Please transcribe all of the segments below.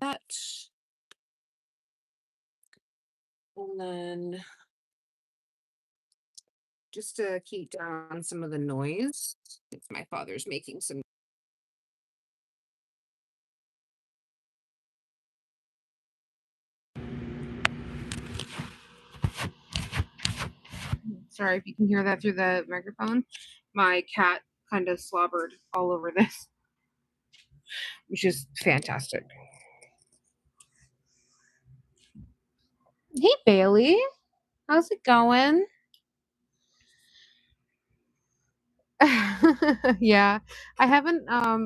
that. And then just to keep down some of the noise, my father's making some. Sorry if you can hear that through the microphone. My cat kind of slobbered all over this, which is fantastic. Hey, Bailey. How's it going? Yeah, I haven't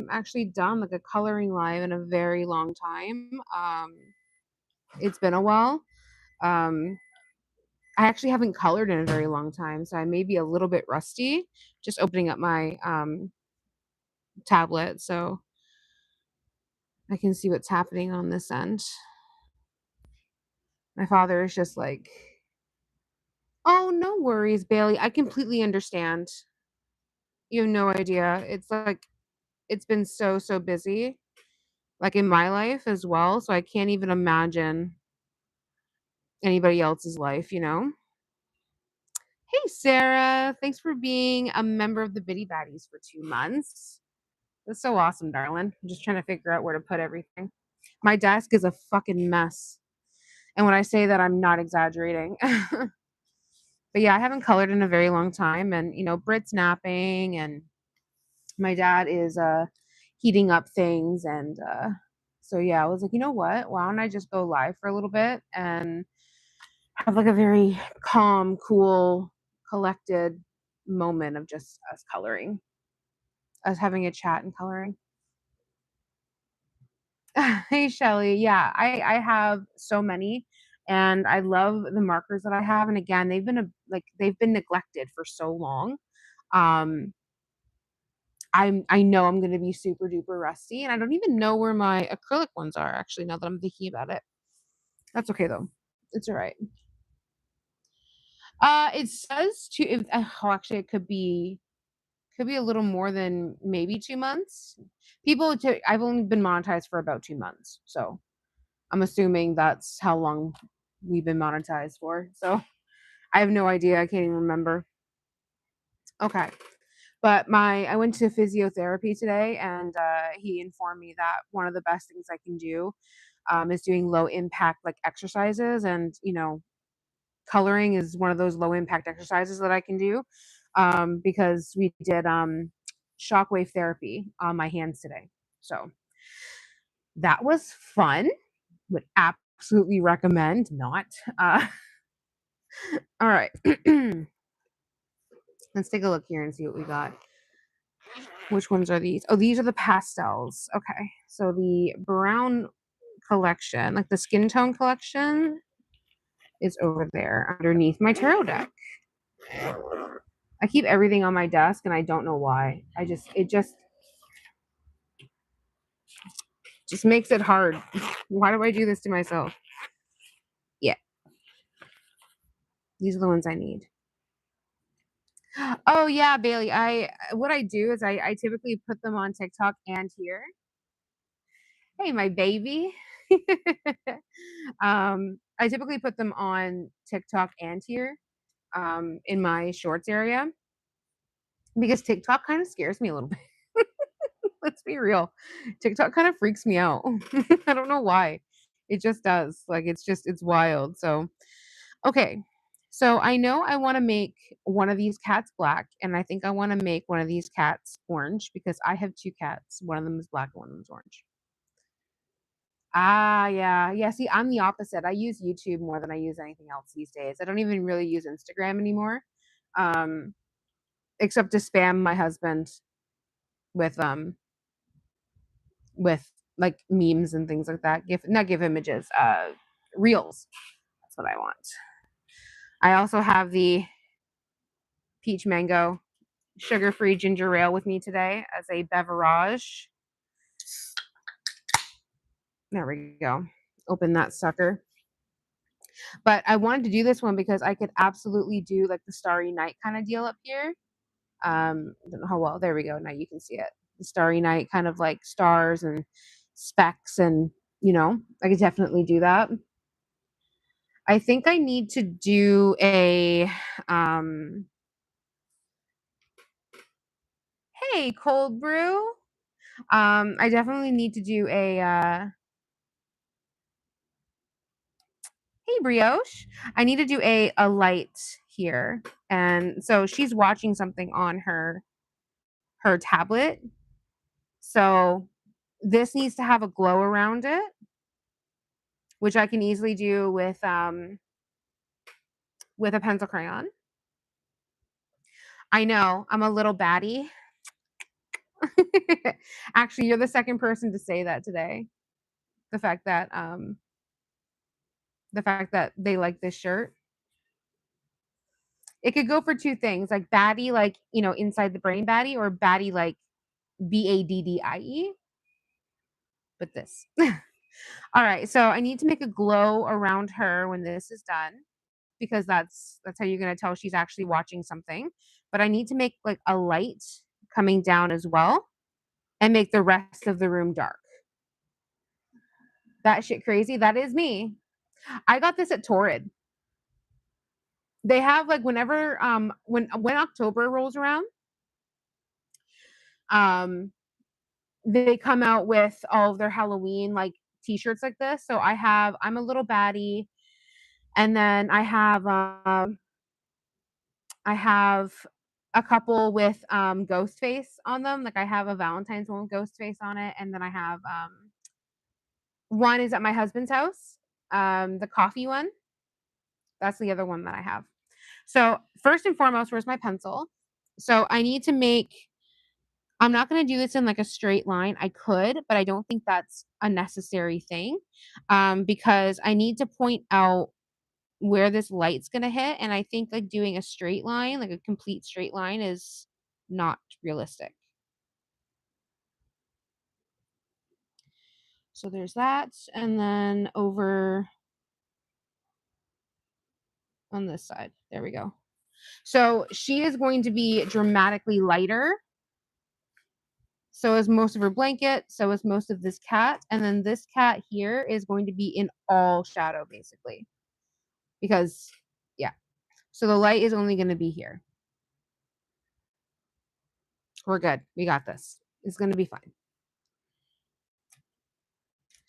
actually done like a coloring live in a very long time. It's been a while. Um, I actually haven't colored in a very long time, so I may be a little bit rusty. Just opening up my tablet so I can see what's happening on this end. My father is just like, "Oh, no worries, Bailey. I completely understand. You have no idea. It's like it's been so busy, like in my life as well. So I can't even imagine anybody else's life. Hey, Sarah. Thanks for being a member of the Bitty Baddies for 2 months. That's so awesome, darling. I'm just trying to figure out where to put everything. My desk is a fucking mess. And when I say that, I'm not exaggerating. But yeah, I haven't colored in a very long time. And, Brit's napping and my dad is heating up things. And so, yeah, I was like, you know what? Why don't I just go live for a little bit and have like a very calm, cool, collected moment of just us coloring, us having a chat and coloring. Hey, Shelly. Yeah, I have so many, and I love the markers that I have. And again, they've been neglected for so long. Um, I know I'm gonna be super duper rusty, and I don't even know where my acrylic ones are. Actually, now that I'm thinking about it, that's okay though. It's all right. It says to. Actually, it could be a little more than maybe 2 months. I've only been monetized for about 2 months, so I'm assuming that's how long we've been monetized for. So I have no idea. I can't even remember. Okay. But I went to physiotherapy today, and he informed me that one of the best things I can do is doing low impact like exercises, and coloring is one of those low impact exercises that I can do because we did shockwave therapy on my hands today. So that was fun. Would absolutely recommend not. Uh, all right. Let's take a look here and see what we got. Which ones are these? Oh, these are the pastels. Okay. So the brown collection, like the skin tone collection, is over there underneath my tarot deck. I keep everything on my desk and I don't know why. It just makes it hard. Why do I do this to myself? Yeah, these are the ones I need. Oh yeah, Bailey. I what I do is I typically put them on TikTok and here. Hey, my baby. I typically put them on TikTok and here, in my shorts area because TikTok kind of scares me a little bit. Let's be real. TikTok kind of freaks me out. I don't know why. It just does. Like it's wild. So, okay. So I know I want to make one of these cats black, and I think I want to make one of these cats orange because I have two cats. One of them is black, one of them is orange. Ah, yeah. Yeah, see, I'm the opposite. I use YouTube more than I use anything else these days. I don't even really use Instagram anymore, um, except to spam my husband with, with, like, memes and things like that. Not GIF images, reels. That's what I want. I also have the peach mango sugar-free ginger ale with me today as a beverage. There we go. Open that sucker. But I wanted to do this one because I could absolutely do, like, the Starry Night kinda deal up here. I don't know how well. There we go. Now you can see it. The Starry Night, kind of like stars and specks and I could definitely do that. I think I need to do a hey, cold brew. I definitely need to do a hey, brioche. I need to do a light here. And so she's watching something on her tablet. So this needs to have a glow around it, which I can easily do with a pencil crayon. I know, I'm a little batty. Actually, you're the second person to say that today. The fact that they like this shirt. It could go for two things, like batty, like, inside the brain batty, or batty like BADDIE, but this. All right, so I need to make a glow around her when this is done, because that's how you're gonna tell she's actually watching something. But I need to make like a light coming down as well, and make the rest of the room dark. That shit crazy. That is me. I got this at Torrid. They have like whenever when October rolls around, um they come out with all of their Halloween like t-shirts like this. So I'm a little baddie, and then I have a couple with Ghostface on them. Like I have a Valentine's one with Ghostface on it, and then I have one is at my husband's house. The coffee one. That's the other one that I have. So first and foremost, where's my pencil? So I need to make I'm not gonna do this in like a straight line. I could, but I don't think that's a necessary thing. Because I need to point out where this light's gonna hit, and I think like doing a straight line, like a complete straight line, is not realistic. So there's that, and then over on this side, there we go. So she is going to be dramatically lighter. So is most of her blanket. So is most of this cat, and then this cat here is going to be in all shadow basically, because yeah. So the light is only going to be here. We're good. We got this. It's going to be fine.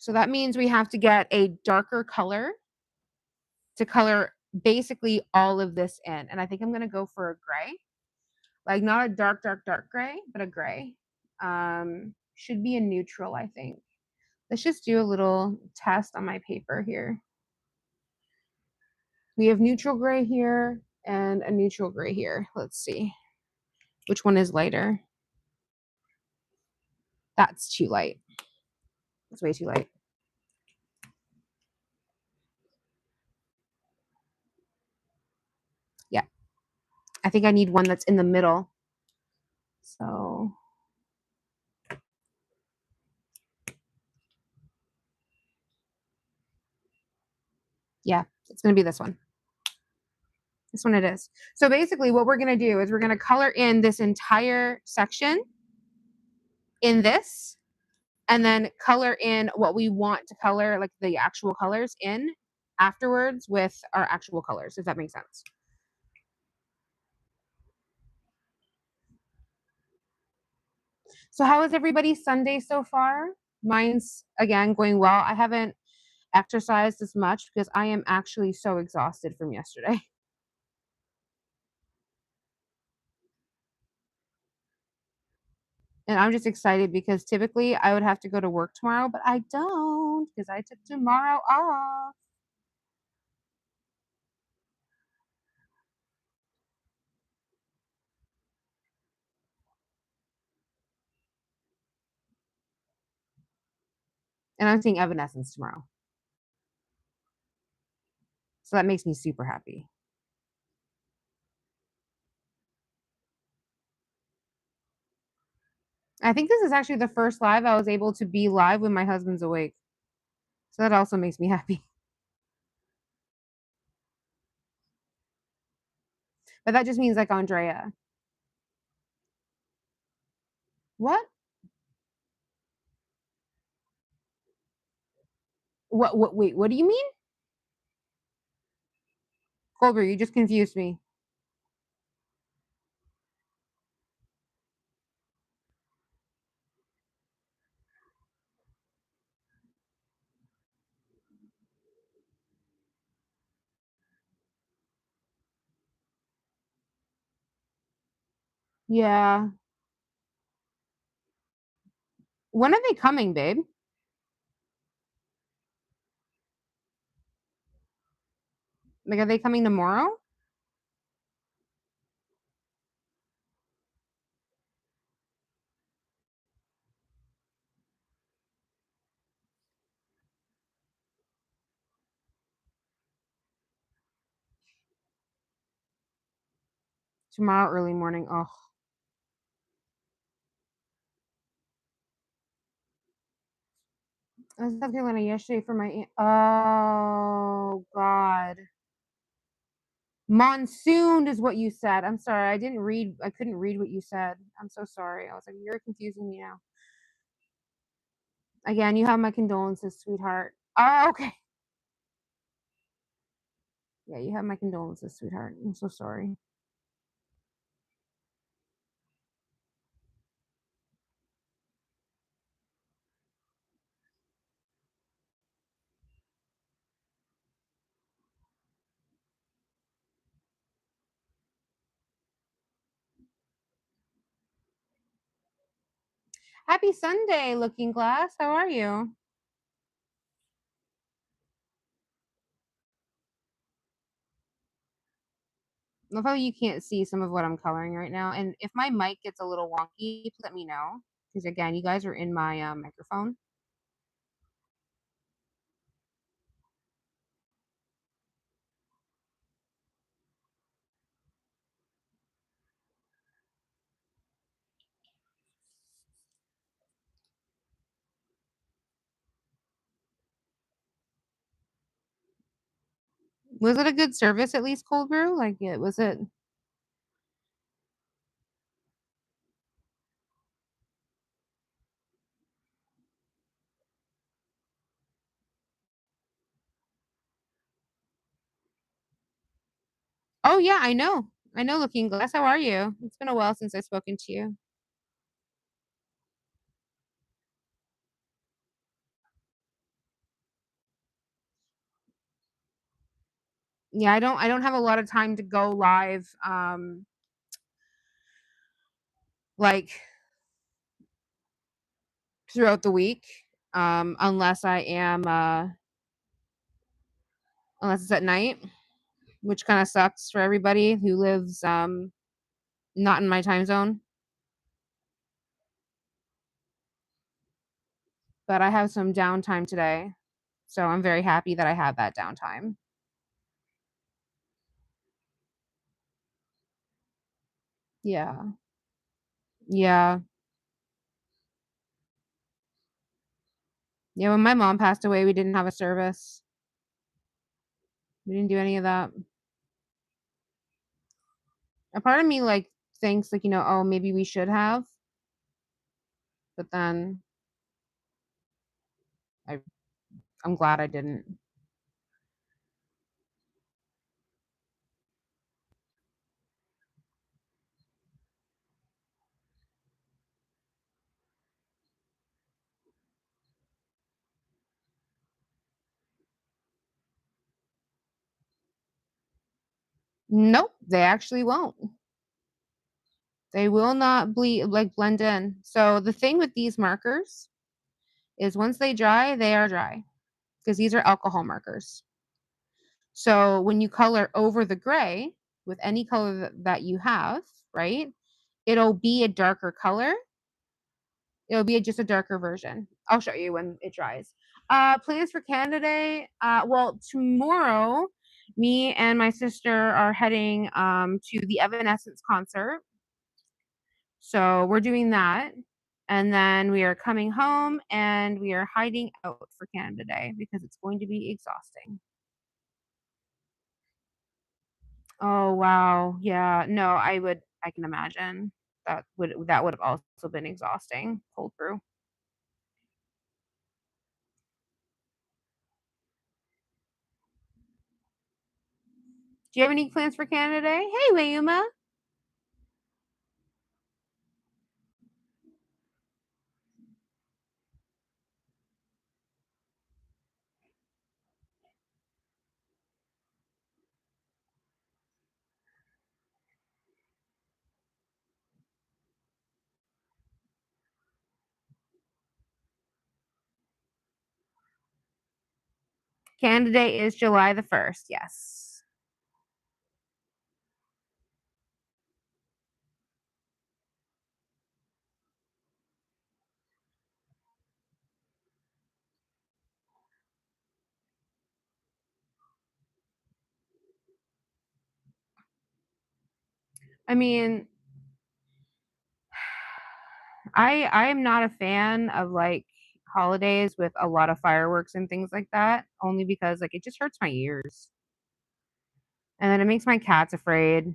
So that means we have to get a darker color to color basically all of this in. And I think I'm going to go for a gray. Like not a dark, dark, dark gray, but a gray. Should be a neutral, I think. Let's just do a little test on my paper here. We have neutral gray here and a neutral gray here. Let's see. Which one is lighter? That's too light. That's way too light. Yeah. I think I need one that's in the middle. So yeah, it's going to be this one. This one it is. So basically what we're going to do is we're going to color in this entire section in this, and then color in what we want to color, like the actual colors in afterwards with our actual colors, if that makes sense. So how is everybody's Sunday so far? Mine's again going well. I haven't exercised as much because I am actually so exhausted from yesterday. And I'm just excited because typically I would have to go to work tomorrow, but I don't because I took tomorrow off. And I'm seeing Evanescence tomorrow. So that makes me super happy. I think this is actually the first live I was able to be live when my husband's awake. So that also makes me happy. But that just means like Andrea. What? Wait, what do you mean? Colbert, you just confused me. Yeah. When are they coming, babe? Like, are they coming tomorrow? Tomorrow early morning. Oh, I was in South Carolina yesterday for my oh god. Monsoon is what you said. I'm sorry. I couldn't read what you said. I'm so sorry. I was like, you're confusing me now. Again, you have my condolences, sweetheart. Oh, okay. Yeah, you have my condolences, sweetheart. I'm so sorry. Happy Sunday, Looking Glass. How are you? Love how you can't see some of what I'm coloring right now. And if my mic gets a little wonky, please let me know. Because again, you guys are in my microphone. Was it a good service at least, cold brew? Like it was it Oh yeah, I know. I know Looking Glass. How are you? It's been a while since I've spoken to you. Yeah, I don't have a lot of time to go live like throughout the week. Unless I am unless it's at night, which kind of sucks for everybody who lives not in my time zone. But I have some downtime today. So I'm very happy that I have that downtime. Yeah. Yeah. Yeah, when my mom passed away, we didn't have a service. We didn't do any of that. A part of me like thinks like, oh, maybe we should have, but then I I'm glad I didn't. Nope, they actually won't. They will not blend in. So the thing with these markers is once they dry, they are dry because these are alcohol markers. So when you color over the gray with any color that you have, right? It'll be a darker color. It'll be just a darker version. I'll show you when it dries. Plans for Canada Day. Well, tomorrow, me and my sister are heading to the Evanescence concert. So we're doing that. And then we are coming home and we are hiding out for Canada Day because it's going to be exhausting. Oh wow. Yeah. No, I can imagine. That would have also been exhausting. Cold brew. Do you have any plans for Canada Day? Hey, Wayuma. Canada Day is July the 1st, yes. I mean, I am not a fan of, like, holidays with a lot of fireworks and things like that, only because, like, it just hurts my ears, and then it makes my cats afraid.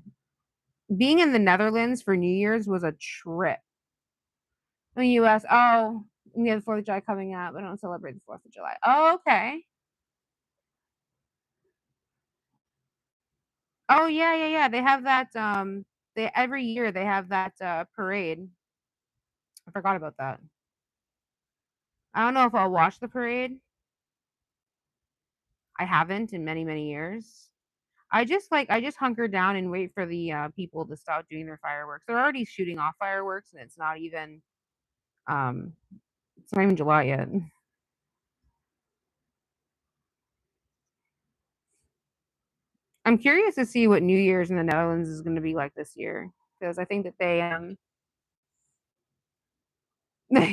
Being in the Netherlands for New Year's was a trip. In the US, oh, we have the 4th of July coming up, I don't celebrate the 4th of July. Oh, okay. Oh, yeah, yeah, yeah, they have that, they every year they have that, parade. I forgot about that. I don't know if I'll watch the parade. I haven't in many, many years. I just hunker down and wait for the, people to stop doing their fireworks. They're already shooting off fireworks, and um, it's not even July yet. I'm curious to see what New Year's in the Netherlands is gonna be like this year, because I think that they,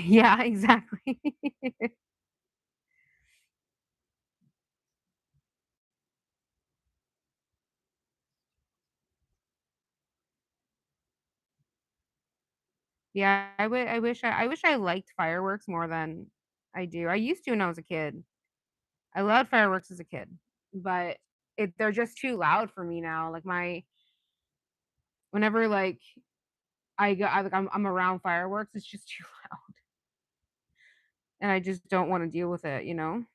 yeah, exactly. Yeah, I wish I liked fireworks more than I do. I used to when I was a kid. I loved fireworks as a kid, but they're just too loud for me now. Like, whenever, like, I'm around fireworks, it's just too loud, and I just don't wanna deal with it, you know?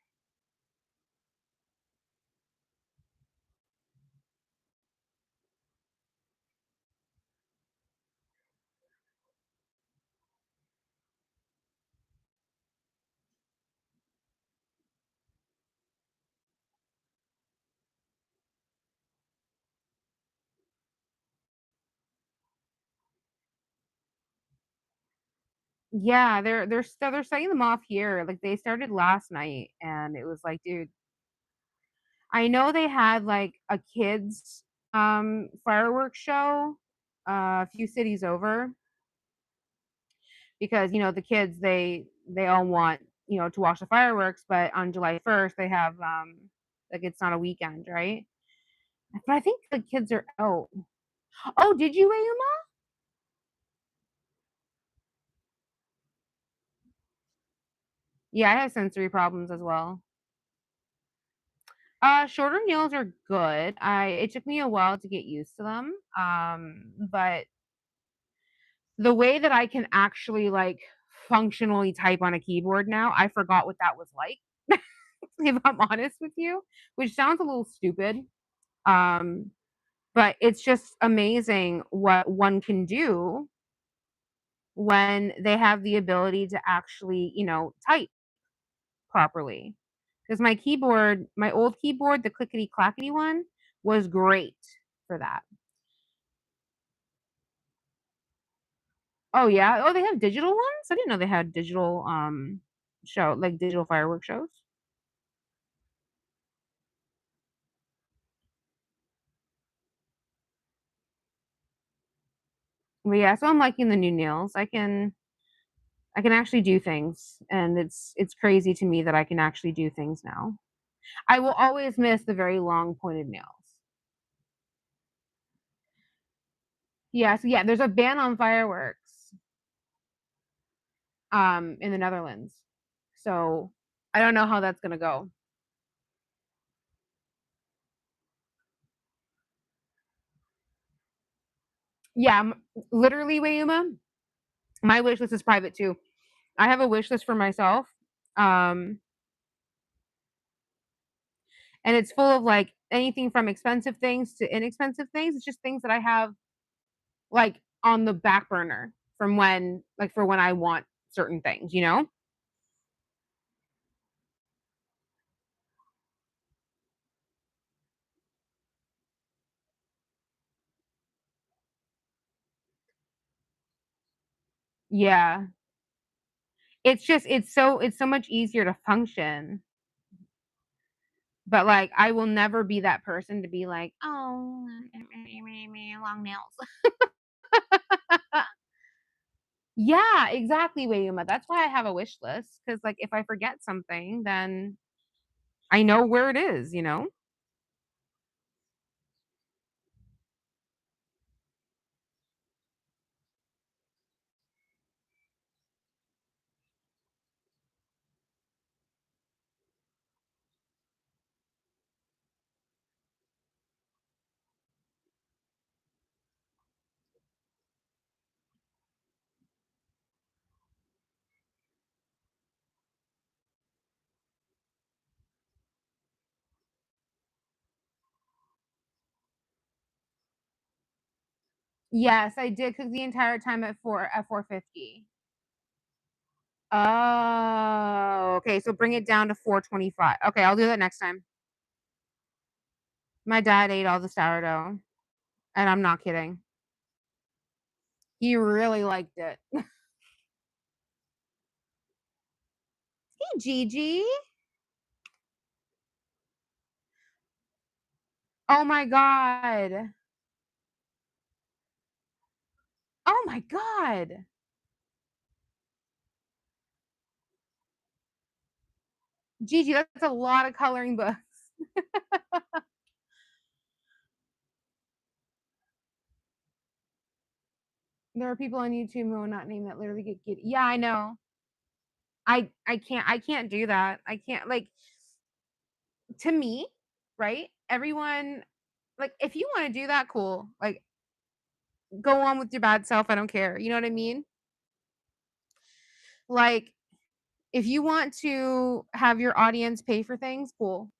Yeah, they're setting them off here, like, they started last night, and it was like, dude, I know they had, like, a kids, fireworks show, a few cities over because, the kids, they all want, to watch the fireworks, but on July 1st, they have, like, it's not a weekend, right? But I think the kids are out. Oh, did you, Ayuma? Yeah, I have sensory problems as well. Shorter nails are good. I It took me a while to get used to them. But the way that I can actually, like, functionally type on a keyboard now, I forgot what that was like, if I'm honest with you, which sounds a little stupid. Um, but it's just amazing what one can do when they have the ability to actually, type properly. Because my old keyboard, the clickety clackety one, was great for that. Oh, yeah? Oh, they have digital ones? I didn't know they had digital, digital fireworks shows. But, yeah, so I'm liking the new nails. I can actually do things, and it's crazy to me that I can actually do things now. I will always miss the very long pointed nails. Yeah, so, yeah, there's a ban on fireworks, in the Netherlands. So, I don't know how that's gonna go. Yeah, literally, Wayuma, my wish list is private too. I have a wish list for myself, um, and it's full of, like, anything from expensive things to inexpensive things. It's just things that I have, like, on the back burner from when like, for when I want certain things, you know? Yeah. It's so much easier to function, but, like, I will never be that person to be like, "Oh, long nails." Yeah, exactly, Wayuma, that's why I have a wish list. Because like, if I forget something, then I know where it is, you know? Yes, I did cook the entire time at 450. Oh, okay, so bring it down to 425. Okay, I'll do that next time. My dad ate all the sourdough, and I'm not kidding. He really liked it. Hey, Gigi. Oh my god. Oh my god. Gigi, that's a lot of coloring books. There are people on YouTube who will not name that literally get giddy. Yeah, I know. I can't do that. I can't like to me, right? Everyone like if you want to do that, cool. Like go on with your bad self. I don't care. You know what I mean? Like if you want to have your audience pay for things, cool.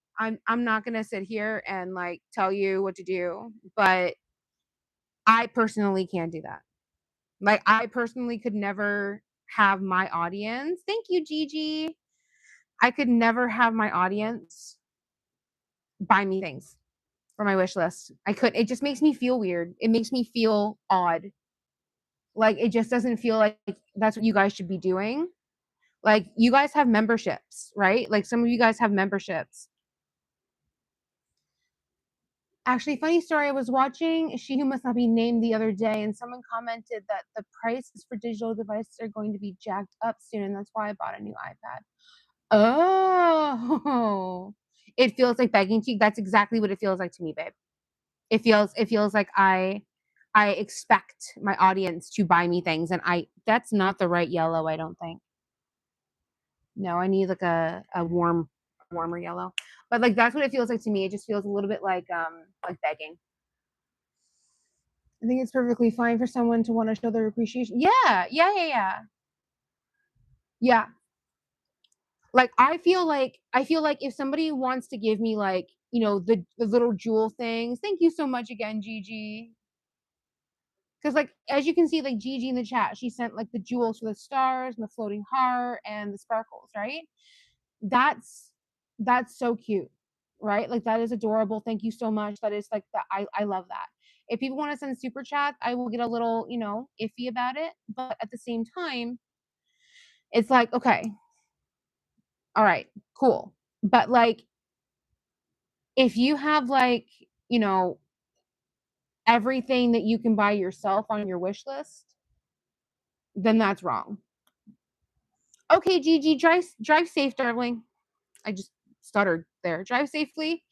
I'm not gonna sit here and like tell you what to do, but I personally can't do that. Like I personally could never have my audience. Thank you, Gigi. I could never have my audience buy me things for my wish list. I couldn't. It just makes me feel weird. It makes me feel odd. Like it just doesn't feel like that's what you guys should be doing. Like you guys have memberships, right? Like some of you guys have memberships. Actually, funny story, I was watching She Who Must Not Be Named the other day, and someone commented that the prices for digital devices are going to be jacked up soon, and that's why I bought a new iPad. Oh, it feels like begging to you. That's exactly what it feels like to me, babe. It feels like I expect my audience to buy me things, and I that's not the right yellow, I don't think. No, I need like a warmer yellow. But like that's what it feels like to me. It just feels a little bit like begging. I think it's perfectly fine for someone to want to show their appreciation. Yeah, yeah, yeah, yeah. Yeah. Like I feel like if somebody wants to give me like, the little jewel things. Thank you so much again, Gigi. Because like as you can see, like Gigi in the chat, she sent like the jewels for the stars and the floating heart and the sparkles, right? That's that's so cute, right? Like that is adorable. Thank you so much. That is like that I love that. If people want to send super chats, I will get a little, iffy about it. But at the same time, it's like, okay, all right, cool. But like if you have like, you know, everything that you can buy yourself on your wish list, then that's wrong. Okay, Gigi, drive safe, darling. I just stuttered there. Drive safely.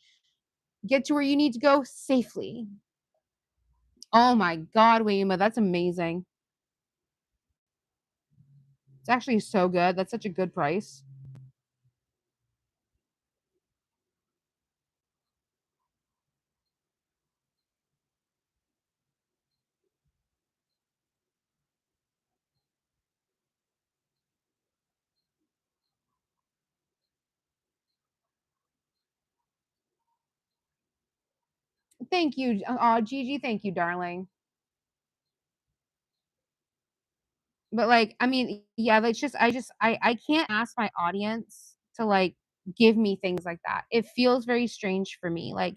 Get to where you need to go safely. Oh my god, Wayma, that's amazing. It's actually so good. That's such a good price. Thank you. Aw, Gigi, thank you, darling. But, like, I mean, yeah, like, I can't ask my audience to, like, give me things like that. It feels very strange for me, like,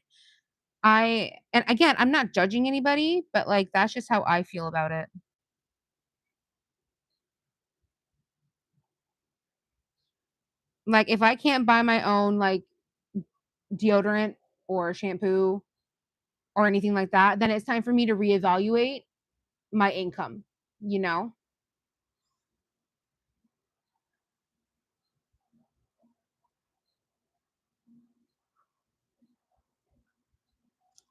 and again, I'm not judging anybody, but, like, that's just how I feel about it. Like, if I can't buy my own, like, deodorant or shampoo or anything like that, then it's time for me to reevaluate my income, you know?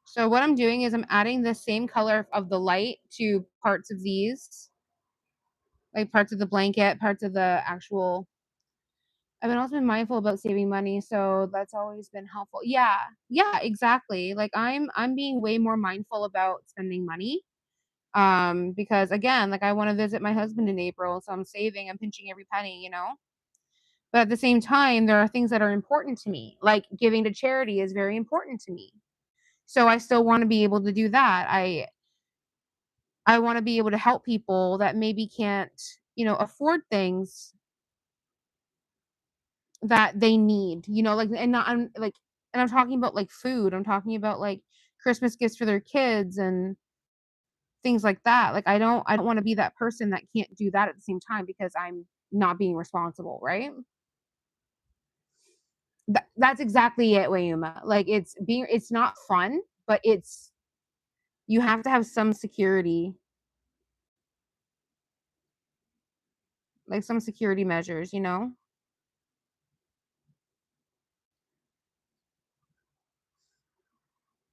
So what I'm doing is I'm adding the same color of the light to parts of these, like parts of the blanket, parts of the actual. I've been also been mindful about saving money, so that's always been helpful. Yeah. Yeah, exactly. Like I'm being way more mindful about spending money. Because again, like I want to visit my husband in April, so I'm saving, I'm pinching every penny, you know? But at the same time, there are things that are important to me. Like giving to charity is very important to me. So I still want to be able to do that. I want to be able to help people that maybe can't, afford things that they need, like and not I'm like and I'm talking about like food. I'm talking about like Christmas gifts for their kids and things like that. Like I don't want to be that person that can't do that at the same time because I'm not being responsible, right? That's exactly it, Wayuma. Like it's not fun, but you have to have some security, like some security measures, you know?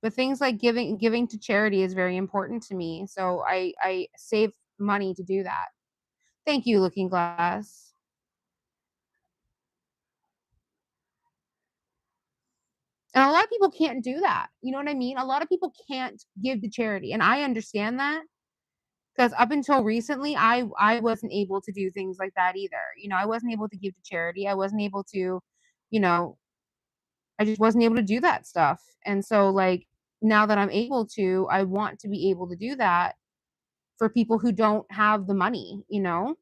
But things like giving to charity is very important to me. So I save money to do that. Thank you, Looking Glass. And a lot of people can't do that. You know what I mean? A lot of people can't give to charity, and I understand that because up until recently, I wasn't able to do things like that either. I wasn't able to give to charity. I wasn't able to, you know, I just wasn't able to do that stuff. And so, like, now that I'm able to, I want to be able to do that for people who don't have the money, you know?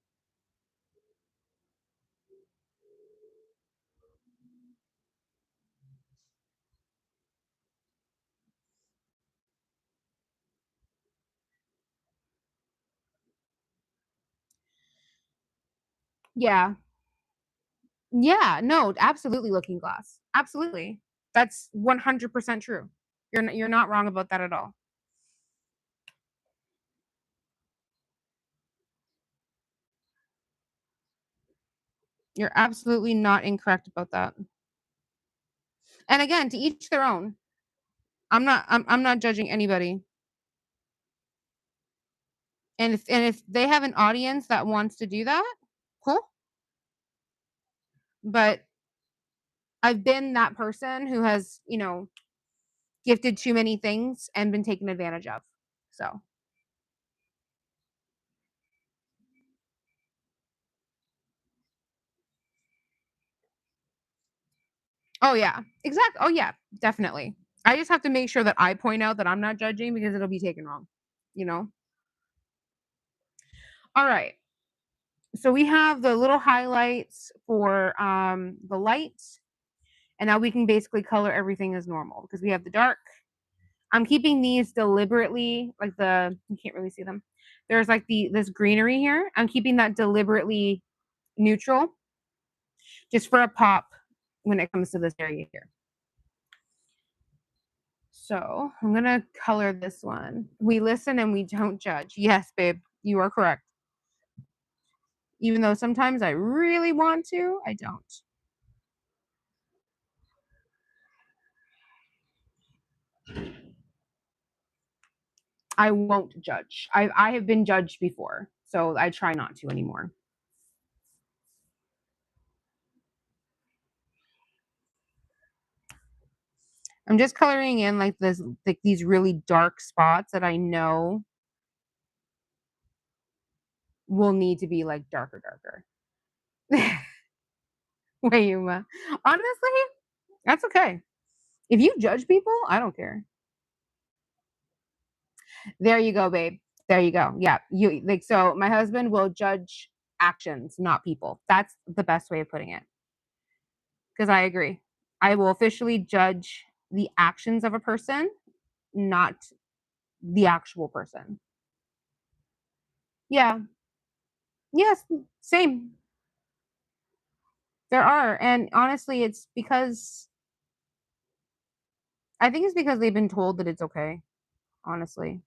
Yeah. Yeah, no, absolutely Looking Glass. Absolutely. That's 100% true. You're not wrong about that at all. You're absolutely not incorrect about that. And again, to each their own. I'm not judging anybody. And if they have an audience that wants to do that, cool. But I've been that person who has, gifted too many things and been taken advantage of. So, oh yeah. Oh yeah, definitely. I just have to make sure that I point out that I'm not judging because it'll be taken wrong, you know? All right. So we have the little highlights for the lights, and now we can basically color everything as normal because we have the dark. I'm keeping these deliberately, like you can't really see them. There's like this greenery here. I'm keeping that deliberately neutral just for a pop when it comes to this area here. So I'm gonna color this one. We listen and we don't judge. Yes, babe, you are correct. Even though sometimes I really want to, I don't. I won't judge. I have been judged before, so I try not to anymore. I'm just coloring in like these really dark spots that I know will need to be like darker. Wait, Yuma. Honestly, that's okay. If you judge people, I don't care. There you go, babe. There you go. Yeah. You like so my husband will judge actions, not people. That's the best way of putting it. Because I agree. I will officially judge the actions of a person, not the actual person. Yeah. Yes. Same. There are. And honestly, it's because I think it's because they've been told that it's okay, honestly.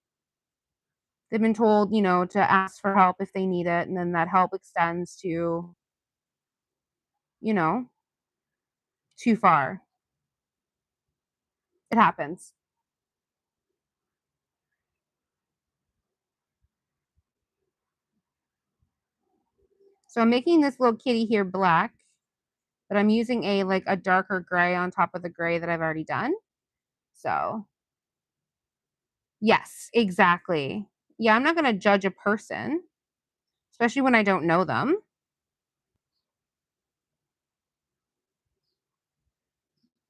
They've been told, to ask for help if they need it, and then that help extends to, you know, too far. It happens. So I'm making this little kitty here black, but I'm using a darker gray on top of the gray that I've already done. So, yes, exactly. Yeah, I'm not gonna judge a person, especially when I don't know them.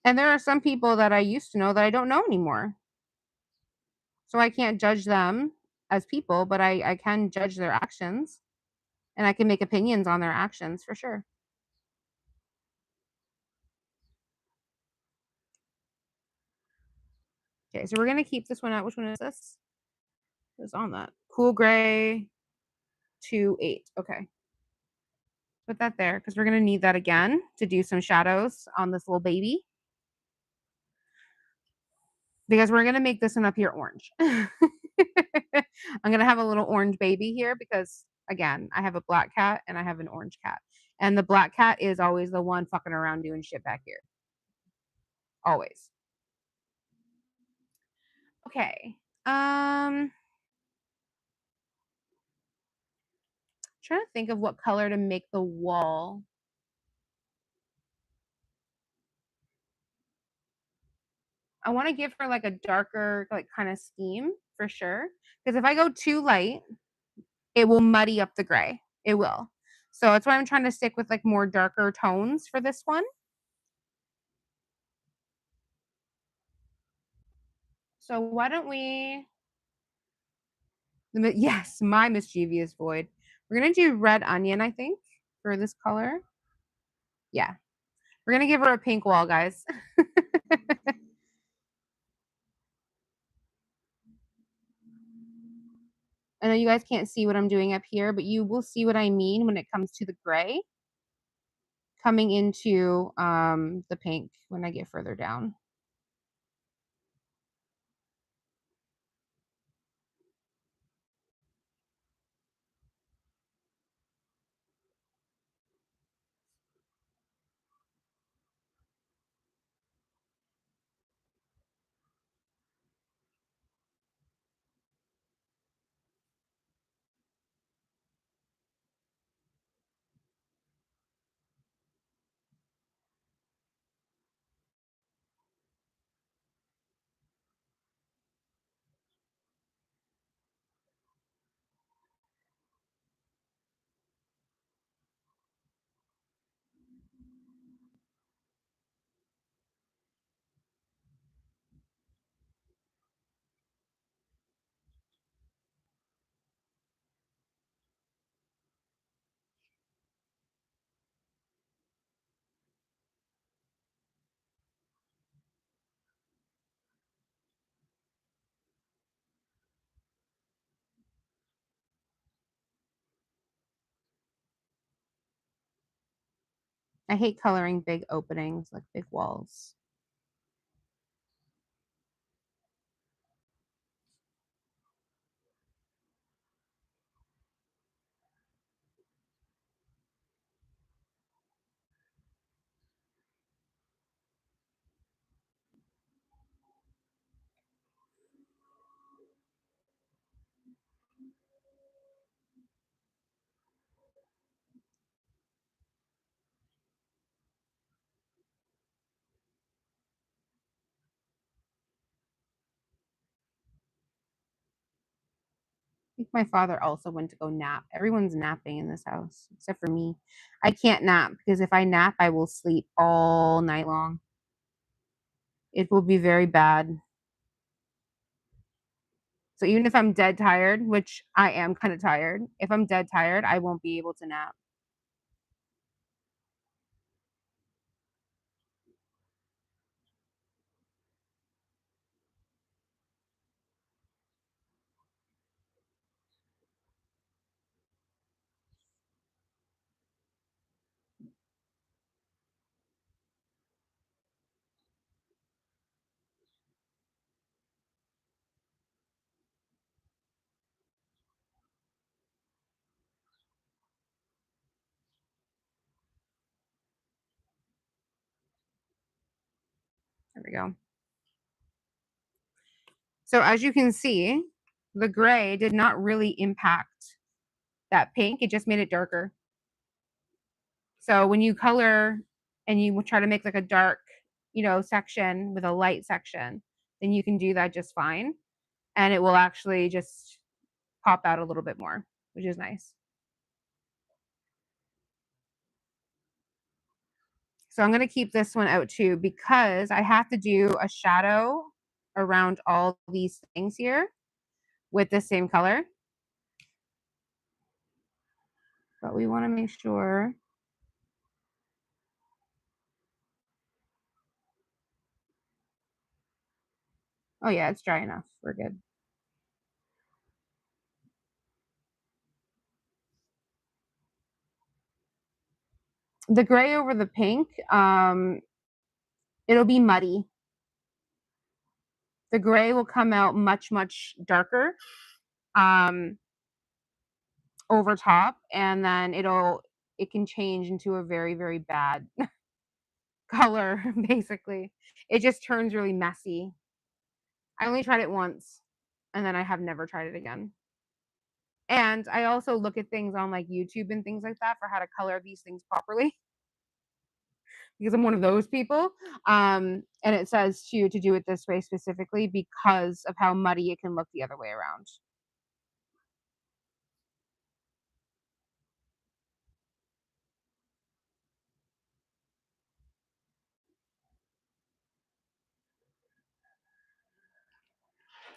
And there are some people that I used to know that I don't know anymore. So I can't judge them as people, but I can judge their actions and I can make opinions on their actions for sure. Okay, so we're gonna keep this one out. Which one is this? What's on that? Cool gray 2-8. Okay. Put that there because we're gonna need that again to do some shadows on this little baby. Because we're gonna make this one up here orange. I'm gonna have a little orange baby here because again, I have a black cat and I have an orange cat. And the black cat is always the one fucking around doing shit back here. Always. Okay. Trying to think of what color to make the wall. I want to give her like a darker, like kind of scheme for sure. Because if I go too light, it will muddy up the gray. It will. So that's why I'm trying to stick with like more darker tones for this one. So why don't we yes, my mischievous void. We're gonna do red onion, I think, for this color. Yeah. We're gonna give her a pink wall, guys. I know you guys can't see what I'm doing up here, but you will see what I mean when it comes to the gray coming into the pink when I get further down. I hate coloring big openings, like big walls. I think my father also went to go nap. Everyone's napping in this house except for me. I can't nap because if I nap, I will sleep all night long. It will be very bad. So even if I'm dead tired, which I am kinda tired, if I'm dead tired, I won't be able to nap. There we go. So as you can see, the gray did not really impact that pink, it just made it darker. So when you color and you try to make like a dark, section with a light section, then you can do that just fine, and it will actually just pop out a little bit more, which is nice. So I'm gonna keep this one out too because I have to do a shadow around all these things here with the same color. But we wanna make sure. Oh yeah, it's dry enough. We're good. The gray over the pink, it'll be muddy. The gray will come out much, much darker, um, over top, and then it can change into a very, very bad color, basically. It just turns really messy. I only tried it once, and then I have never tried it again. And I also look at things on, like, YouTube and things like that for how to color these things properly because I'm one of those people, and it says to do it this way specifically because of how muddy it can look the other way around.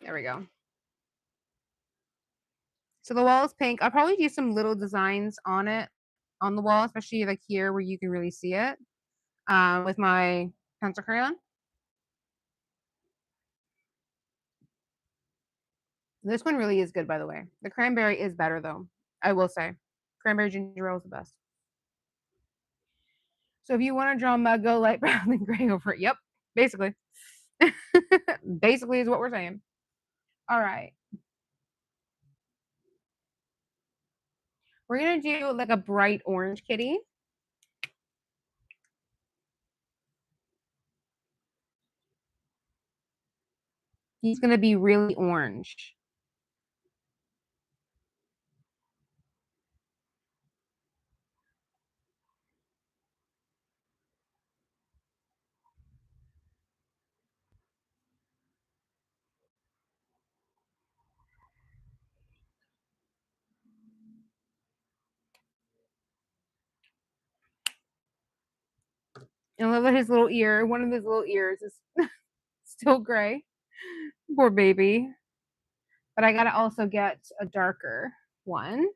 There we go. So the wall is pink. I'll probably do some little designs on it, on the wall, especially, like, here where you can really see it, with my pencil crayon. This one really is good, by the way. The cranberry is better, though, I will say. Cranberry ginger ale is the best. So if you wanna draw mud, go light brown and gray over it. Yep, basically. Basically is what we're saying. Alright. We're gonna do, like, a bright orange kitty. He's gonna be really orange. And I love that his little ear, one of his little ears is still gray. Poor baby. But I gotta also get a darker one.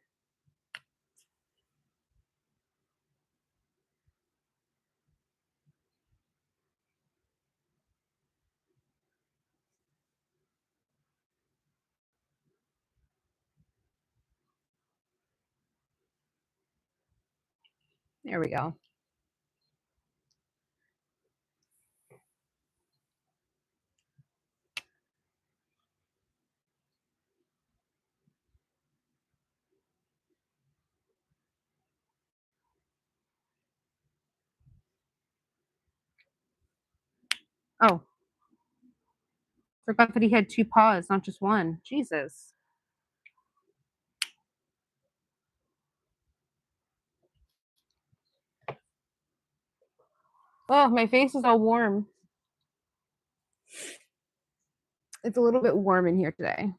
There we go. Oh, forgot that he had 2 paws, not just 1. Jesus. Oh, my face is all warm. It's a little bit warm in here today.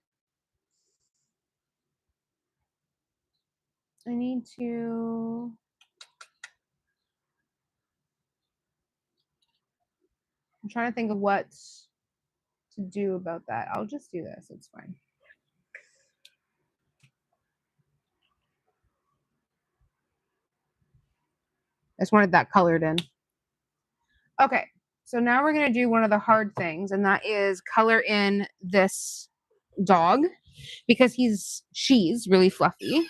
I need to I'm trying to think of what to do about that. I'll just do this, it's fine. just wanted that colored in. Okay, so now we're going to do one of the hard things, and that is color in this dog because she's really fluffy.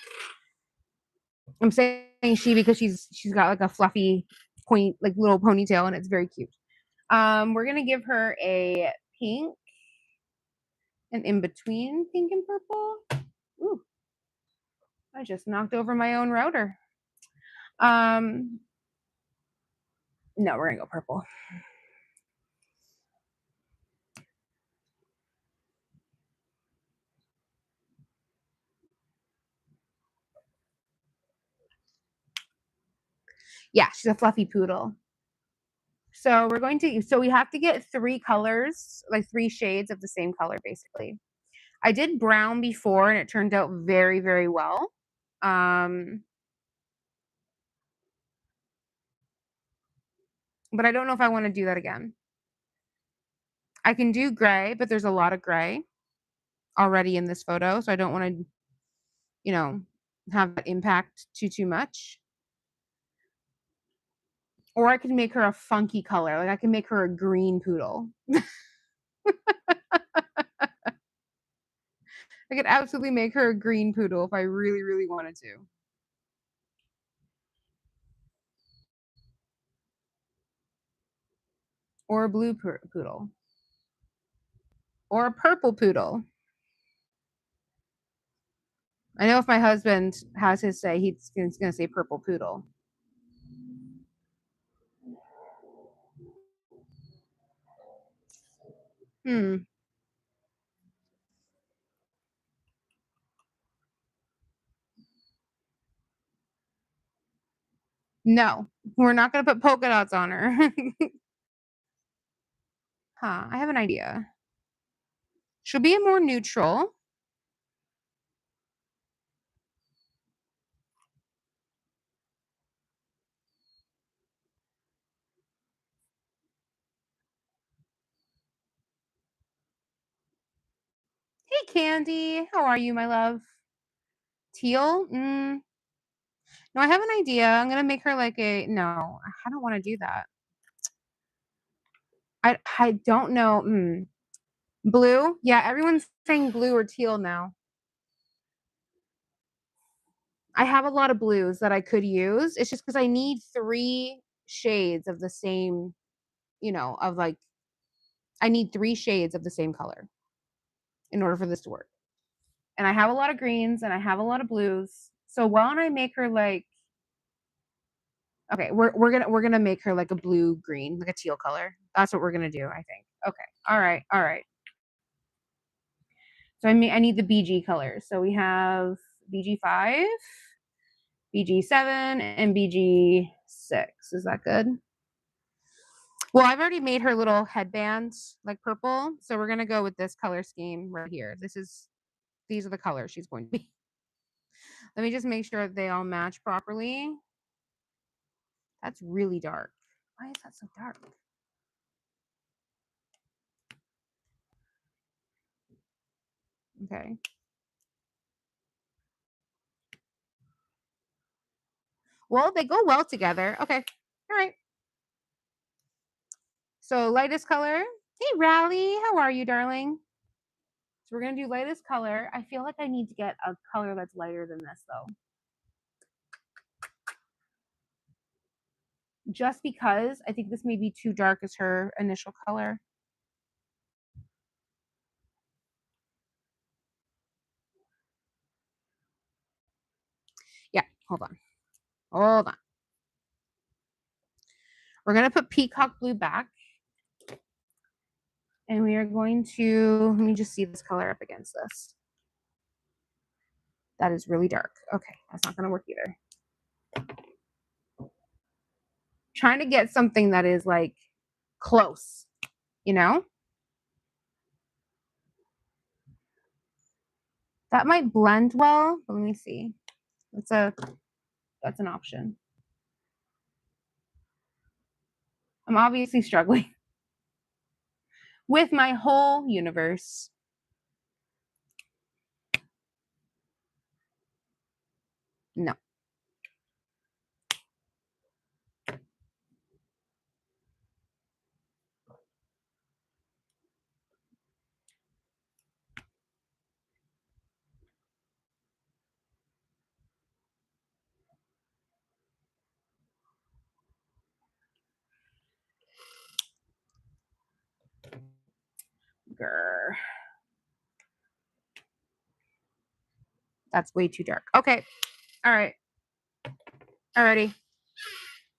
I'm saying she because she's got like a fluffy point, like little ponytail, and it's very cute. We're going to give her a pink, and in between pink and purple. Ooh, I just knocked over my own router. No, we're going to go purple. Yeah, she's a fluffy poodle. So we have to get 3 colors, like 3 shades of the same color, basically. I did brown before and it turned out very, very well. But I don't know if I want to do that again. I can do gray, but there's a lot of gray already in this photo, so I don't want to, have that impact too much. Or I could make her a funky color. Like I can make her a green poodle. I could absolutely make her a green poodle if I really, really wanted to. Or a blue poodle. Or a purple poodle. I know if my husband has his say, he's going to say purple poodle. No, we're not going to put polka dots on her. Huh, I have an idea. She'll be a more neutral. Hey, Candy. How are you, my love? Teal? No, I have an idea. I'm going to make her like no, I don't want to do that. I don't know. Blue? Yeah, everyone's saying blue or teal now. I have a lot of blues that I could use. It's just because I need 3 shades of the same, I need 3 shades of the same color in order for this to work. And I have a lot of greens and I have a lot of blues. So why don't I make her like okay, we're gonna make her like a blue green, like a teal color. That's what we're gonna do, I think. Okay. All right. So I need the BG colors. So we have BG5, BG7, and BG6. Is that good? Well, I've already made her little headbands like purple, so we're gonna go with this color scheme right here. These are the colors she's going to be. Let me just make sure they all match properly. That's really dark. Why is that so dark? Okay. Well, they go well together. Okay. All right. So lightest color. Hey, Rally. How are you, darling? So we're going to do lightest color. I feel like I need to get a color that's lighter than this, though. Just because I think this may be too dark as her initial color. Yeah, hold on. We're going to put peacock blue back. And we are going to, let me just see this color up against this. That is really dark. Okay, that's not going to work either. Trying to get something that is like close, you know? That might blend well, but let me see. That's an option. I'm obviously struggling with my whole universe. No. That's way too dark. Okay. All right. Alrighty.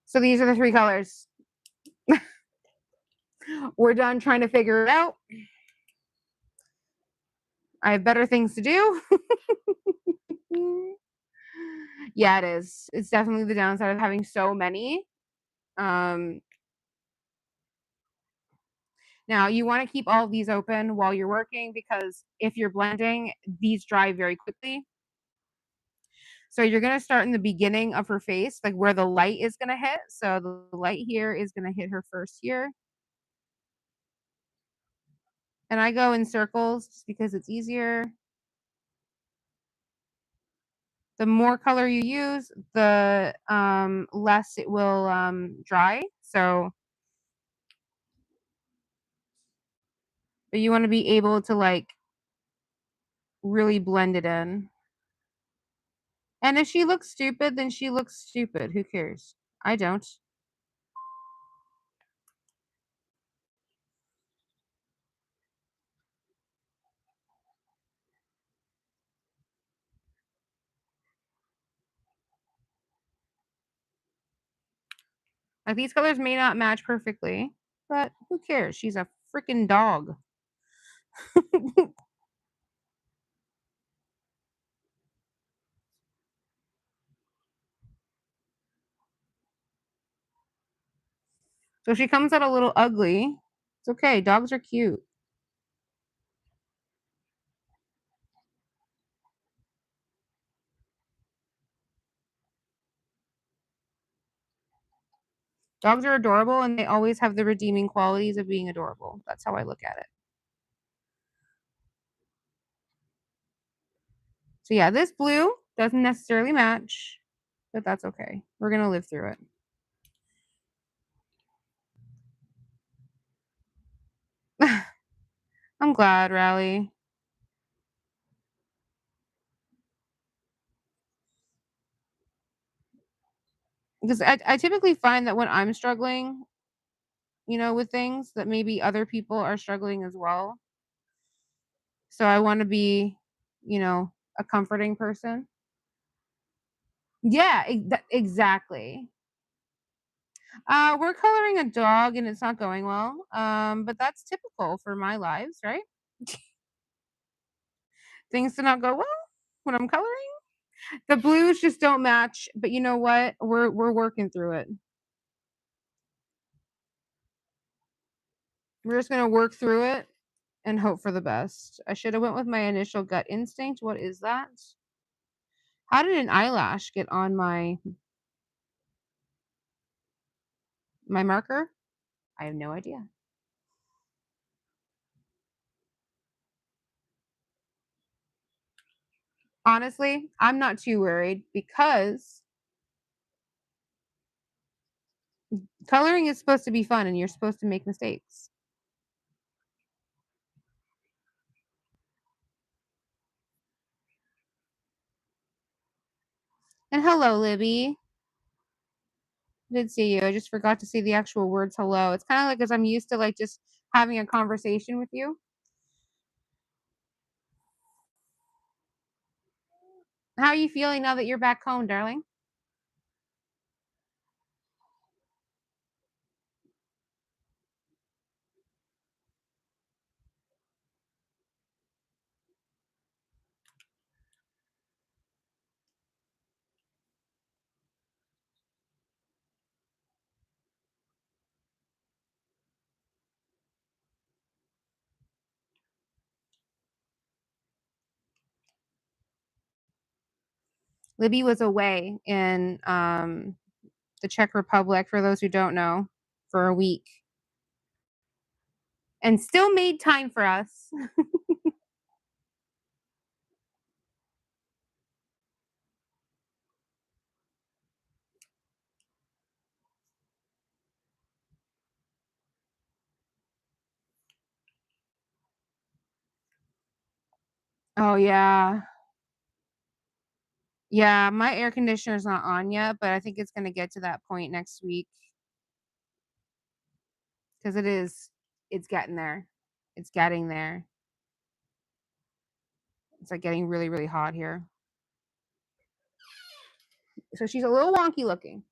So these are the 3 colors. We're done trying to figure it out. I have better things to do. Yeah, it is. It's definitely the downside of having so many. Um, Now you wanna keep all of these open while you're working because if you're blending, these dry very quickly. So you're gonna start in the beginning of her face, like where the light is gonna hit. So the light here is gonna hit her first here. And I go in circles just because it's easier. The more color you use, the less it will dry. So, but you want to be able to like really blend it in. And if she looks stupid, then she looks stupid. Who cares? I don't. Like these colors may not match perfectly, but who cares? She's a freaking dog. So she comes out a little ugly. It's okay. Dogs are cute. Dogs are adorable and they always have the redeeming qualities of being adorable. That's how I look at it. So yeah, this blue doesn't necessarily match, but that's okay. We're gonna live through it. I'm glad, Rally. Because I typically find that when I'm struggling, with things that maybe other people are struggling as well. So I want to be, a comforting person. Yeah, exactly. We're coloring a dog and it's not going well. But that's typical for my lives, right? Things do not go well when I'm coloring. The blues just don't match, but you know what? We're working through it. We're just gonna work through it and hope for the best. I should have went with my initial gut instinct. What is that? How did an eyelash get on my marker? I have no idea. Honestly, I'm not too worried because coloring is supposed to be fun and you're supposed to make mistakes. And hello, Libby. Did see you. I just forgot to say the actual words hello. It's kind of like as I'm used to like just having a conversation with you. How are you feeling now that you're back home, darling? Libby was away in the Czech Republic, for those who don't know, for a week and still made time for us. Oh, yeah. Yeah, my air conditioner's not on yet, but I think it's gonna get to that point next week because it's getting there. It's getting there. It's, like, getting really, really hot here. So she's a little wonky looking.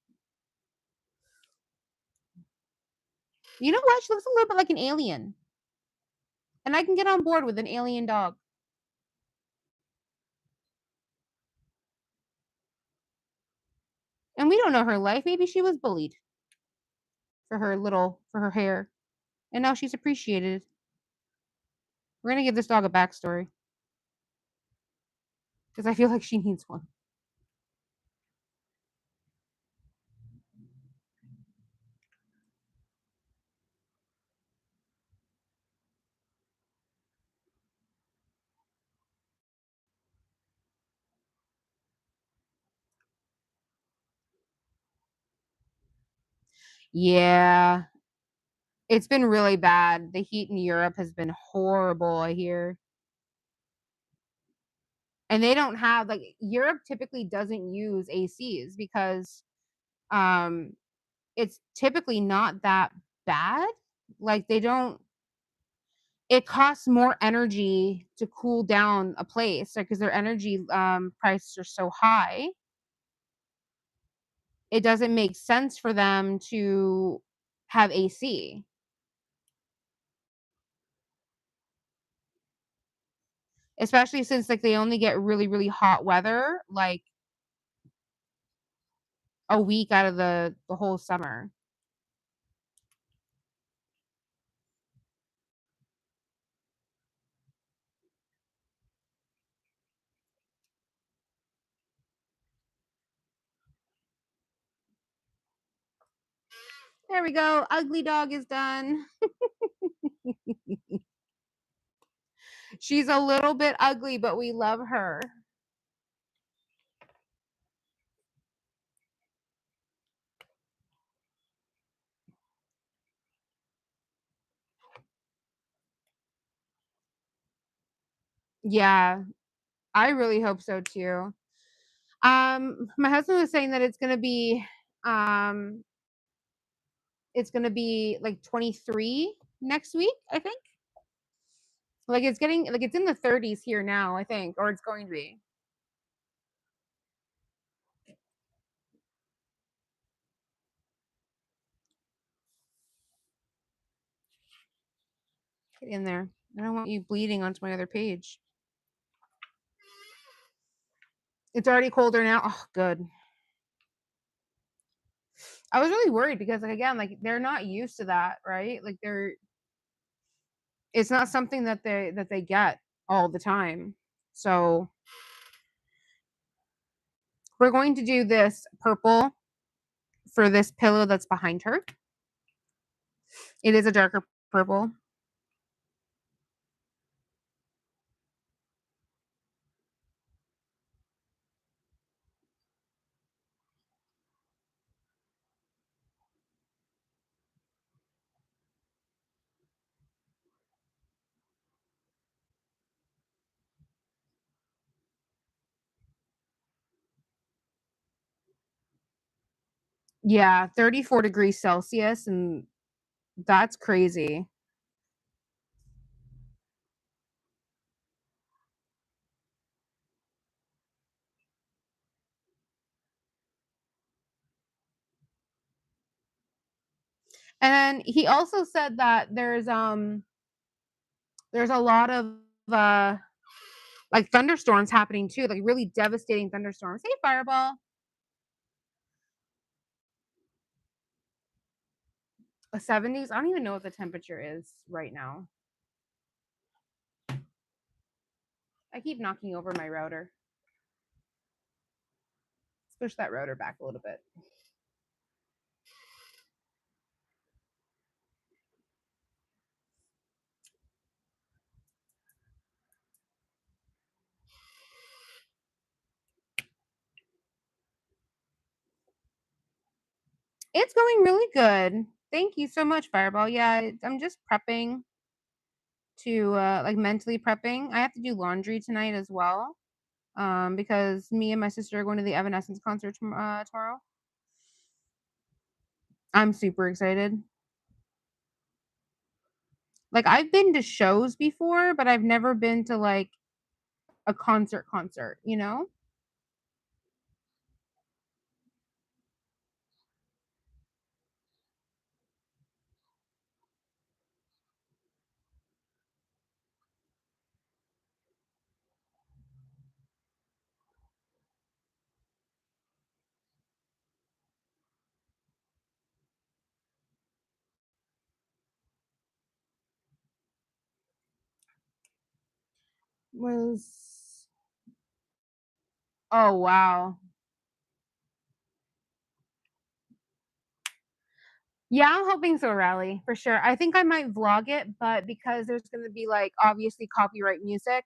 You know what? She looks a little bit like an alien. And I can get on board with an alien dog. And we don't know her life. Maybe she was bullied for her hair. And now she's appreciated. We're gonna give this dog a backstory. Because I feel like she needs one. Yeah. It's been really bad. The heat in Europe has been horrible, I hear. And they don't have like Europe typically doesn't use ACs because um it's typically not that bad. Like they don't it costs more energy to cool down a place because their energy prices are so high. It doesn't make sense for them to have AC, especially since like they only get really really hot weather like a week out of the whole summer. There we go. Ugly dog is done. She's a little bit ugly, but we love her. Yeah, I really hope so too. My husband was saying that um it's gonna be like 23 next week, I think. Like it's getting like it's in the 30s here now, I think, or it's going to be. Get in there. I don't want you bleeding onto my other page. It's already colder now. Oh, good. I was really worried because like again, like they're not used to that, right? Like it's not something that they get all the time. So we're going to do this purple for this pillow that's behind her. It is a darker purple. Yeah, 34 degrees Celsius, and that's crazy. And then he also said that there's a lot of uh like thunderstorms happening too, like really devastating thunderstorms. Hey, Fireball. A 70s. I don't even know what the temperature is right now. I keep knocking over my router. Let's push that router back a little bit. It's going really good. Thank you so much, Fireball. Yeah, I'm just prepping to like mentally prepping. I have to do laundry tonight as well. Because me and my sister are going to the Evanescence concert tomorrow. I'm super excited. Like I've been to shows before, but I've never been to like a concert, you know? was oh, wow. Yeah, I'm hoping so, Rally, for sure. I think I might vlog it, but because there's gonna be, like, obviously copyright music,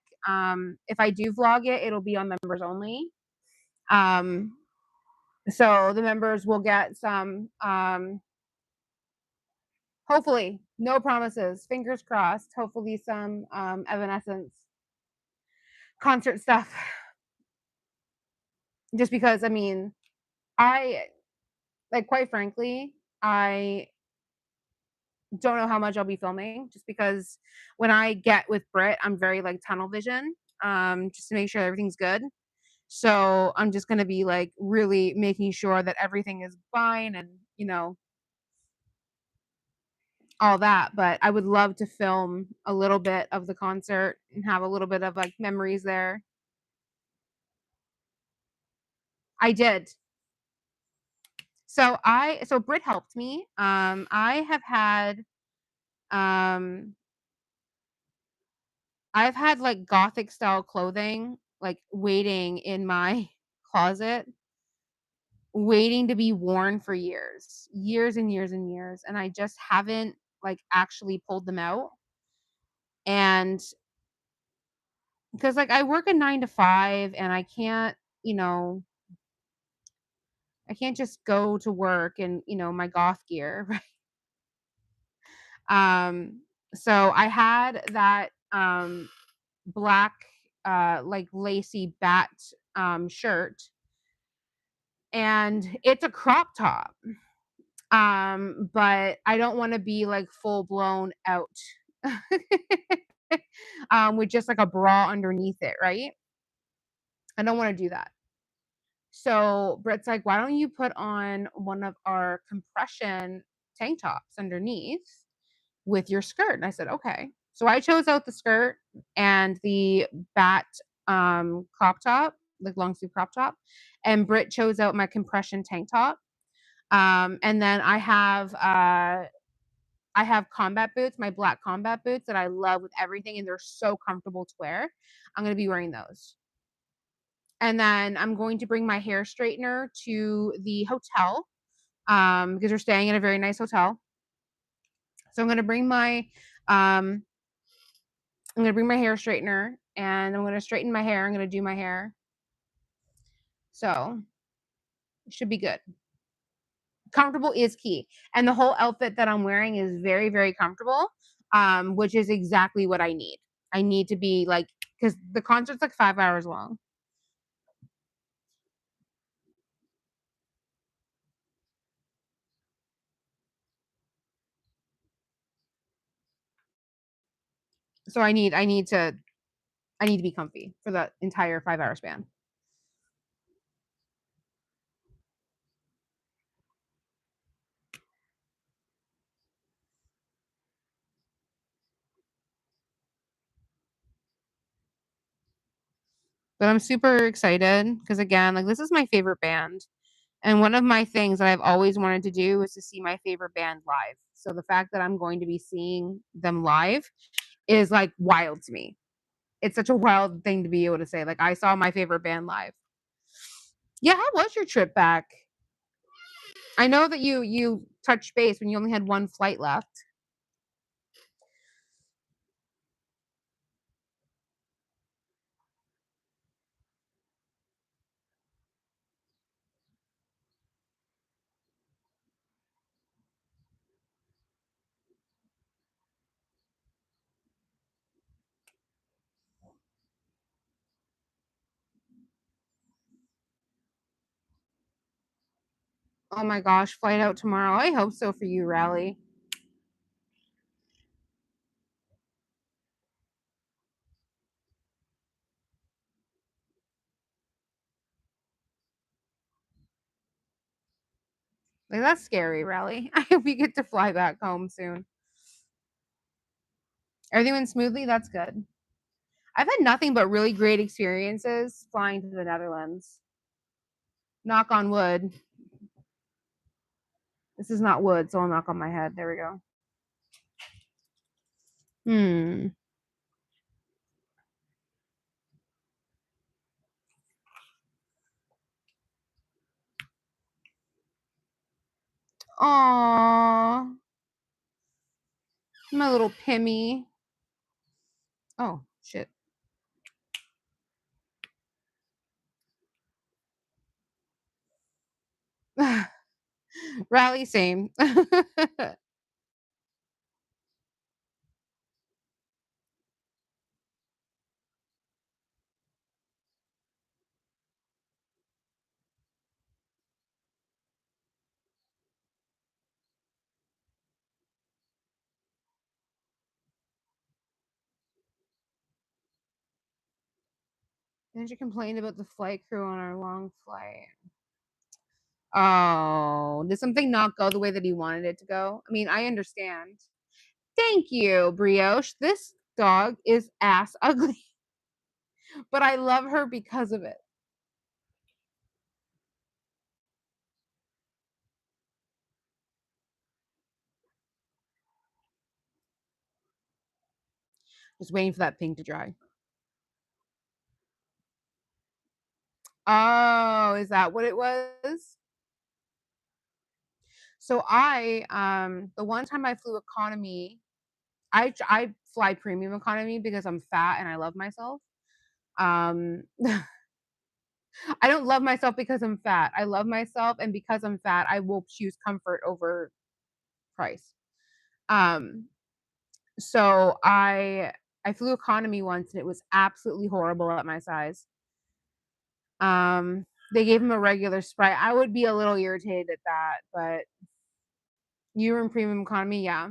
if I do vlog it, it'll be on members only. Um, so the members will get some, hopefully, no promises, fingers crossed, hopefully some, Evanescence concert stuff. Just because, I mean, I like, quite frankly, I don't know how much I'll be filming just because when I get with Brit, I'm very like tunnel vision, just to make sure everything's good. So I'm just gonna be like really making sure that everything is fine and all that. But I would love to film a little bit of the concert and have a little bit of like memories there. I did. So Brit helped me. Um I've had, like, gothic style clothing, like, waiting in my closet, waiting to be worn for years, years and years and years, and I just haven't, like, actually pulled them out, and because, like, I work a 9 to 5 and you know, I can't just go to work in, my goth gear, right? So I had that, black, like, lacy bat, shirt and it's a crop top. But I don't wanna be, like, full blown out, with just, like, a bra underneath it, right? I don't wanna do that. So, Britt's like, "Why don't you put on one of our compression tank tops underneath with your skirt?" And I said, "Okay." So I chose out the skirt and the bat, crop top, like, long sleeve crop top, and Britt chose out my compression tank top. And then I have combat boots, my black combat boots that I love with everything, and they're so comfortable to wear. I'm gonna be wearing those. And then I'm going to bring my hair straightener to the hotel, because we're staying in a very nice hotel. So um, I'm gonna bring my hair straightener and I'm gonna straighten my hair. I'm gonna do my hair. So it should be good. Comfortable is key. And the whole outfit that I'm wearing is very, very comfortable, which is exactly what I need. I need to be like, because the concert's like 5 hours long. So I need to be comfy for the entire 5 hour span. But I'm super excited because again, like this is my favorite band. And one of my things that I've always wanted to do is to see my favorite band live. So the fact that I'm going to be seeing them live is like wild to me. It's such a wild thing to be able to say. Like I saw my favorite band live. Yeah, how was your trip back? I know that you touched base when you only had one flight left. Oh my gosh, flight out tomorrow. I hope so for you, Rally. Like that's scary, Rally. I hope you get to fly back home soon. Everything went smoothly. That's good. I've had nothing but really great experiences flying to the Netherlands. Knock on wood. This is not wood, so I'll knock on my head. There we go. Hmm. Aw. My little Pimmy. Oh, shit. Rally, same. Then she complained about the flight crew on our long flight. Oh, did something not go the way that he wanted it to go? I mean, I understand. Thank you, Brioche. This dog is ass ugly, but I love her because of it. Just waiting for that pink to dry. Oh, is that what it was? So the one time I flew economy, I fly premium economy because I'm fat and I love myself. Um, I don't love myself because I'm fat. I love myself, and because I'm fat, I will choose comfort over price. Um, so I flew economy once and it was absolutely horrible at my size. Um, they gave him a regular Sprite. I would be a little irritated at that, but you were in premium economy, yeah.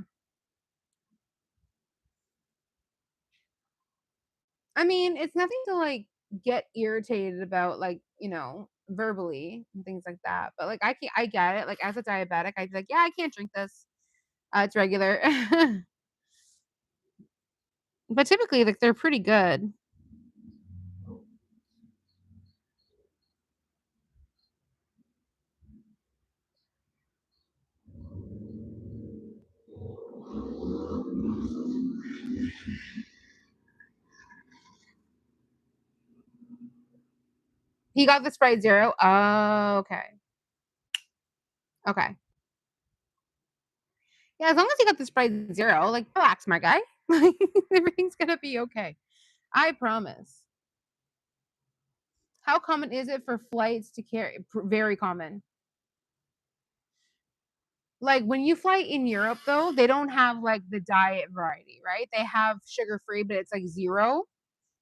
I mean, it's nothing to like get irritated about, like, verbally and things like that. But like I get it. Like as a diabetic, I'd be like, yeah, I can't drink this. It's regular. But typically, like they're pretty good. He got the Sprite Zero. Oh, okay. Okay. Yeah, as long as you got the Sprite Zero, like, relax, my guy. Like, everything's gonna be okay. I promise. How common is it for flights to carry? Very common. Like, when you fly in Europe, though, they don't have, like, the diet variety, right? They have sugar-free, but it's, like, 0.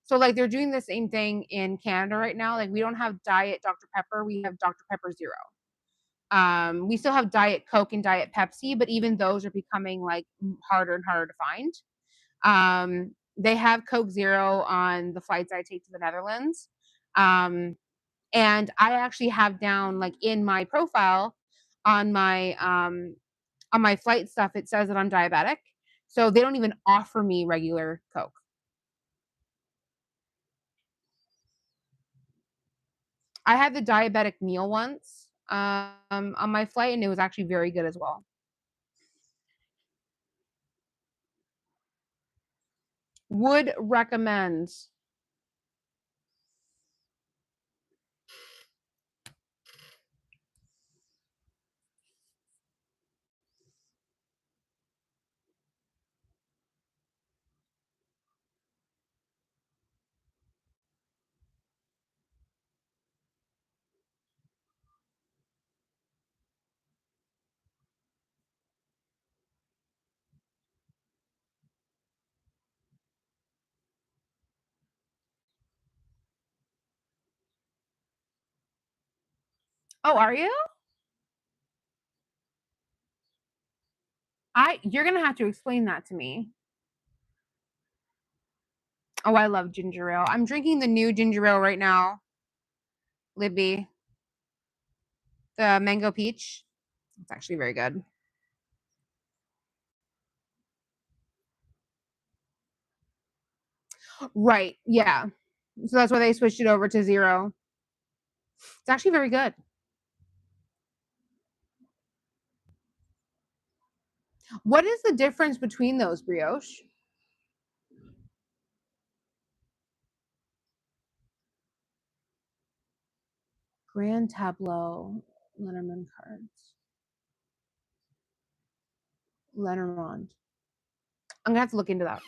So, like, they're doing the same thing in Canada right now. Like, we don't have diet Dr. Pepper, we have Dr. Pepper Zero. We still have Diet Coke and Diet Pepsi, but even those are becoming, like, harder and harder to find. They have Coke Zero on the flights I take to the Netherlands. Um, and I actually have down, like, in my profile on my flight stuff, it says that I'm diabetic. So they don't even offer me regular Coke. I had the diabetic meal once on my flight, and it was actually very good as well. Would recommend. Oh, are you? You're gonna have to explain that to me. Oh, I love ginger ale. I'm drinking the new ginger ale right now, Libby, the mango peach. It's actually very good. Right, yeah. So that's why they switched it over to zero. It's actually very good. What is the difference between those, Brioche? Grand Tableau Letterman cards. Lenormand. I'm gonna have to look into that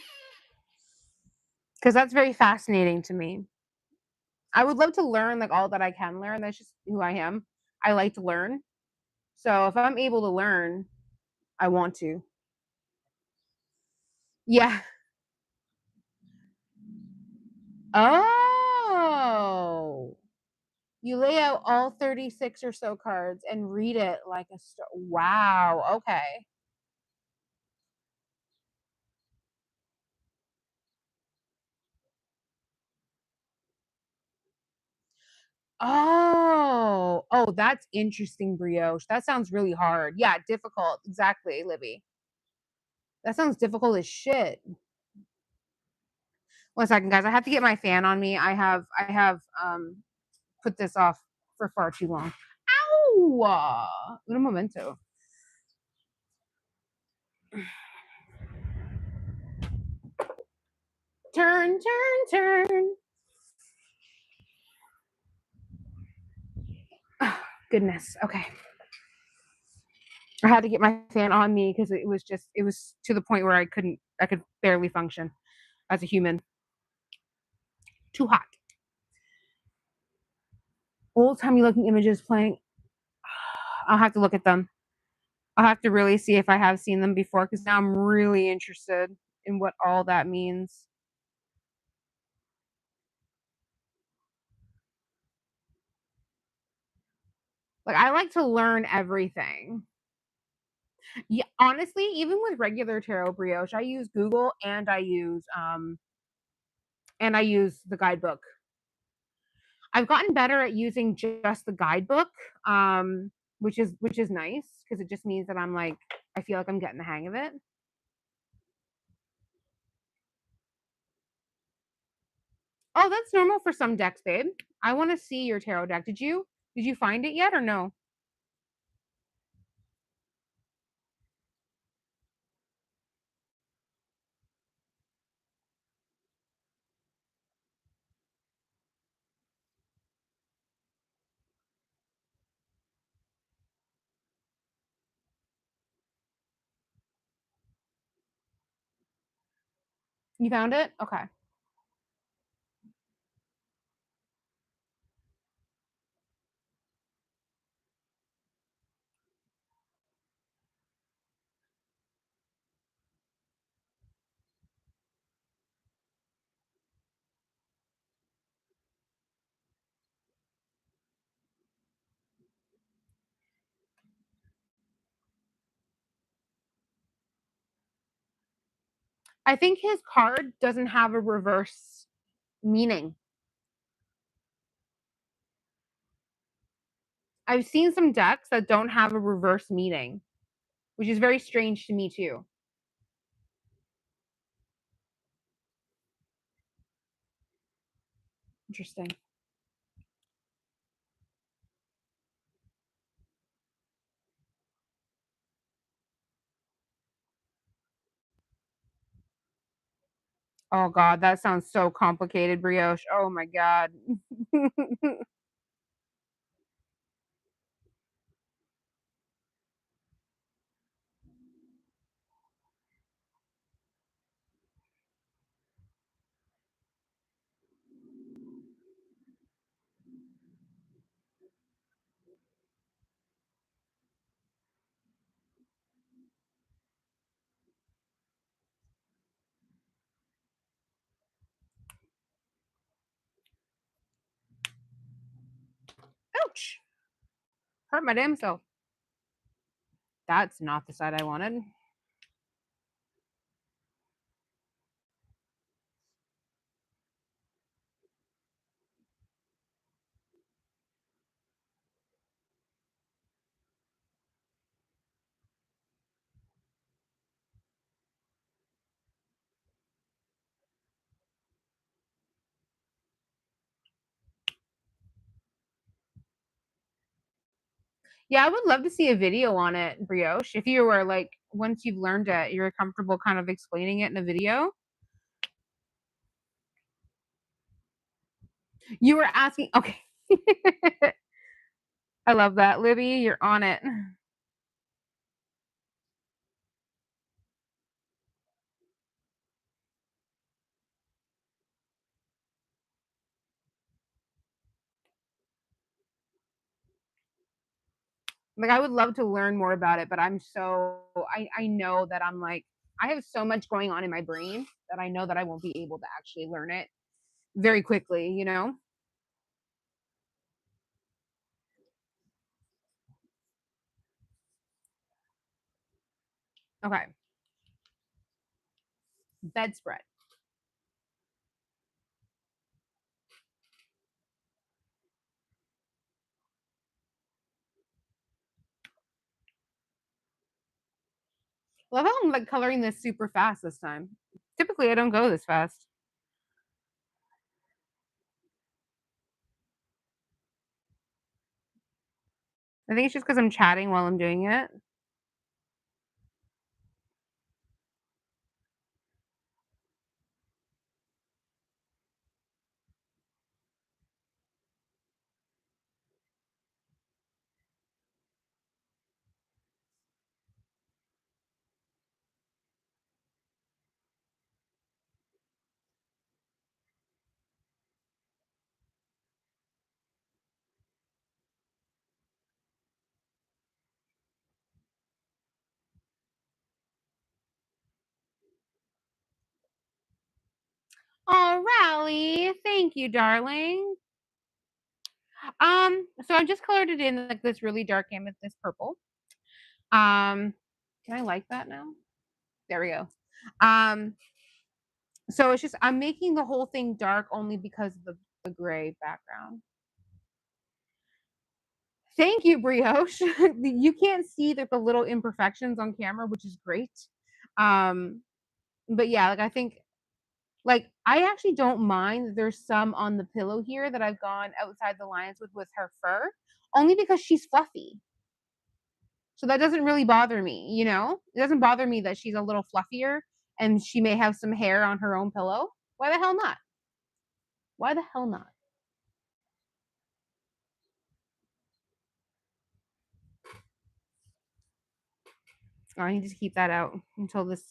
because that's very fascinating to me. I would love to learn like all that I can learn. That's just who I am. I like to learn. So if I'm able to learn, I want to. Yeah. Oh. You lay out all 36 or so cards and read it like a wow, okay. Oh. Oh, that's interesting, brioche. That sounds really hard. Yeah, difficult. Exactly, Libby. That sounds difficult as shit. One second, guys. I have to get my fan on me. I have put this off for far too long. Ow! Un momento. Turn, turn, turn. Oh, goodness. Okay. I had to get my fan on me because it was to the point where I could barely function as a human. Too hot. Old timey looking images playing. I'll have to look at them. I'll have to really see if I have seen them before because now I'm really interested in what all that means. Like I like to learn everything. Yeah, honestly, even with regular tarot brioche, I use Google and I use the guidebook. I've gotten better at using just the guidebook, which is nice because it just means that I'm like I feel like I'm getting the hang of it. Oh, that's normal for some decks, babe. I want to see your tarot deck. Did you find it yet or no? You found it? Okay. I think his card doesn't have a reverse meaning. I've seen some decks that don't have a reverse meaning, which is very strange to me too. Interesting. Oh god, that sounds so complicated, brioche. Oh my god. Ouch. Hurt my damn self. That's not the side I wanted. Yeah, I would love to see a video on it, brioche. If you were like, once you've learned it, you're comfortable kind of explaining it in a video. You were asking, okay. I love that, Libby. You're on it. Like, I would love to learn more about it, but I know that I'm like, I have so much going on in my brain that I know that I won't be able to actually learn it very quickly, you know? Okay. Bedspread. Love how I'm like coloring this super fast this time. Typically, I don't go this fast. I think it's just because I'm chatting while I'm doing it. Oh, Rally, thank you, darling. So I just colored it in like this really dark amethyst purple. Um, can I like that now? There we go. Um, so it's just I'm making the whole thing dark only because of the gray background. Thank you, Brioche. You can't see the little imperfections on camera, which is great. Um, but yeah, like I think like I actually don't mind that there's some on the pillow here that I've gone outside the lines with her fur, only because she's fluffy. So that doesn't really bother me, you know? It doesn't bother me that she's a little fluffier and she may have some hair on her own pillow. Why the hell not? Why the hell not? Oh, I need to keep that out until this.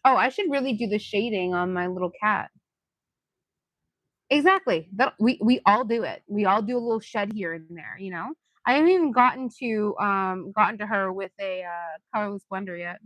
Oh, I should really do the shading on my little cat. Exactly. That we all do it. We all do a little shed here and there, you know? I haven't even gotten to her with a colorless blender yet.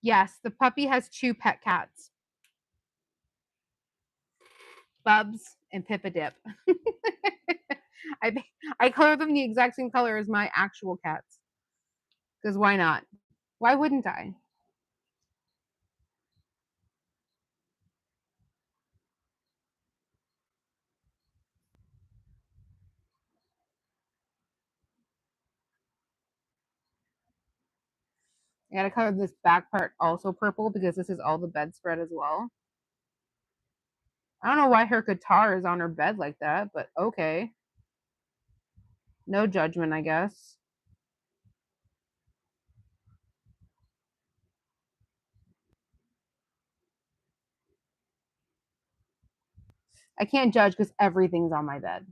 Yes, the puppy has two pet cats, Bubs and Pippa Dip. I I color them the exact same color as my actual cats. Because why not? Why wouldn't I? I gotta color this back part also purple because this is all the bedspread as well. I don't know why her guitar is on her bed like that, but okay. No judgment, I guess. I can't judge because everything's on my bed.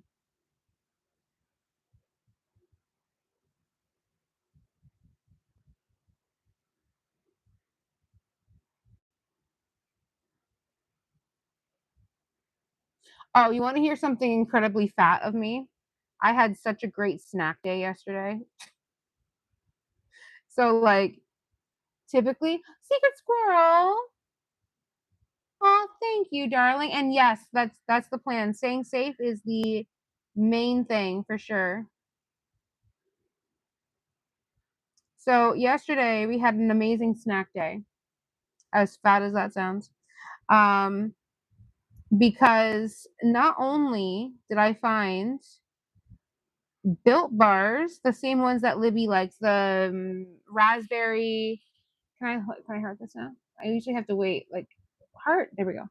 Oh, you want to hear something incredibly fat of me? I had such a great snack day yesterday. So, like, typically, secret squirrel. Oh, thank you, darling. And yes, that's the plan. Staying safe is the main thing for sure. So yesterday we had an amazing snack day, as fat as that sounds. Um, because not only did I find Built Bars, the same ones that Libby likes, the raspberry. Can I heart this now? I usually have to wait like heart. There we go.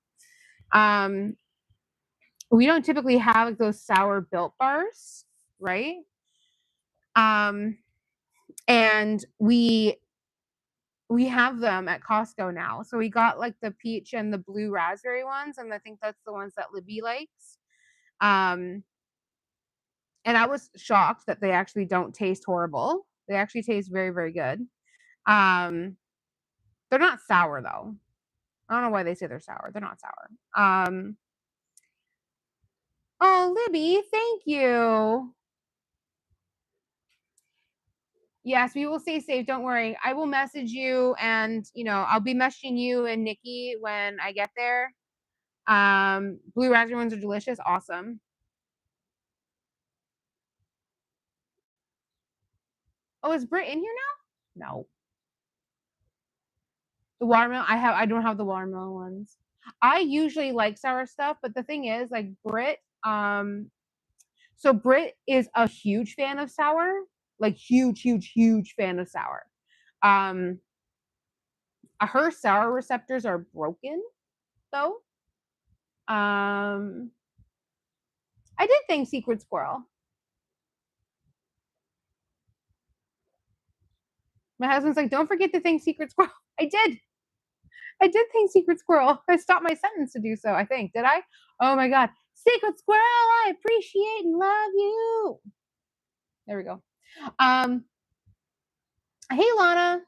Um, we don't typically have like those sour Built Bars, right? Um, and we have them at Costco now. So we got like the peach and the blue raspberry ones, and I think that's the ones that Libby likes. Um, and I was shocked that they actually don't taste horrible. They actually taste very, very good. Um, they're not sour though. I don't know why they say they're sour. They're not sour. Oh, Libby, thank you. Yes, we will stay safe. Don't worry. I will message you, and I'll be messaging you and Nikki when I get there. Blue raspberry ones are delicious. Awesome. Oh, is Britt in here now? No. The watermelon. I don't have the watermelon ones. I usually like sour stuff, but the thing is, like Britt, so Britt is a huge fan of sour, like huge, huge, huge fan of sour. Um, her sour receptors are broken though. Um, I did thank Secret Squirrel. My husband's like, don't forget to thank Secret Squirrel. I did. I did thank Secret Squirrel. I stopped my sentence to do so, I think. Did I? Oh my God. Secret Squirrel, I appreciate and love you. There we go. Hey Lana.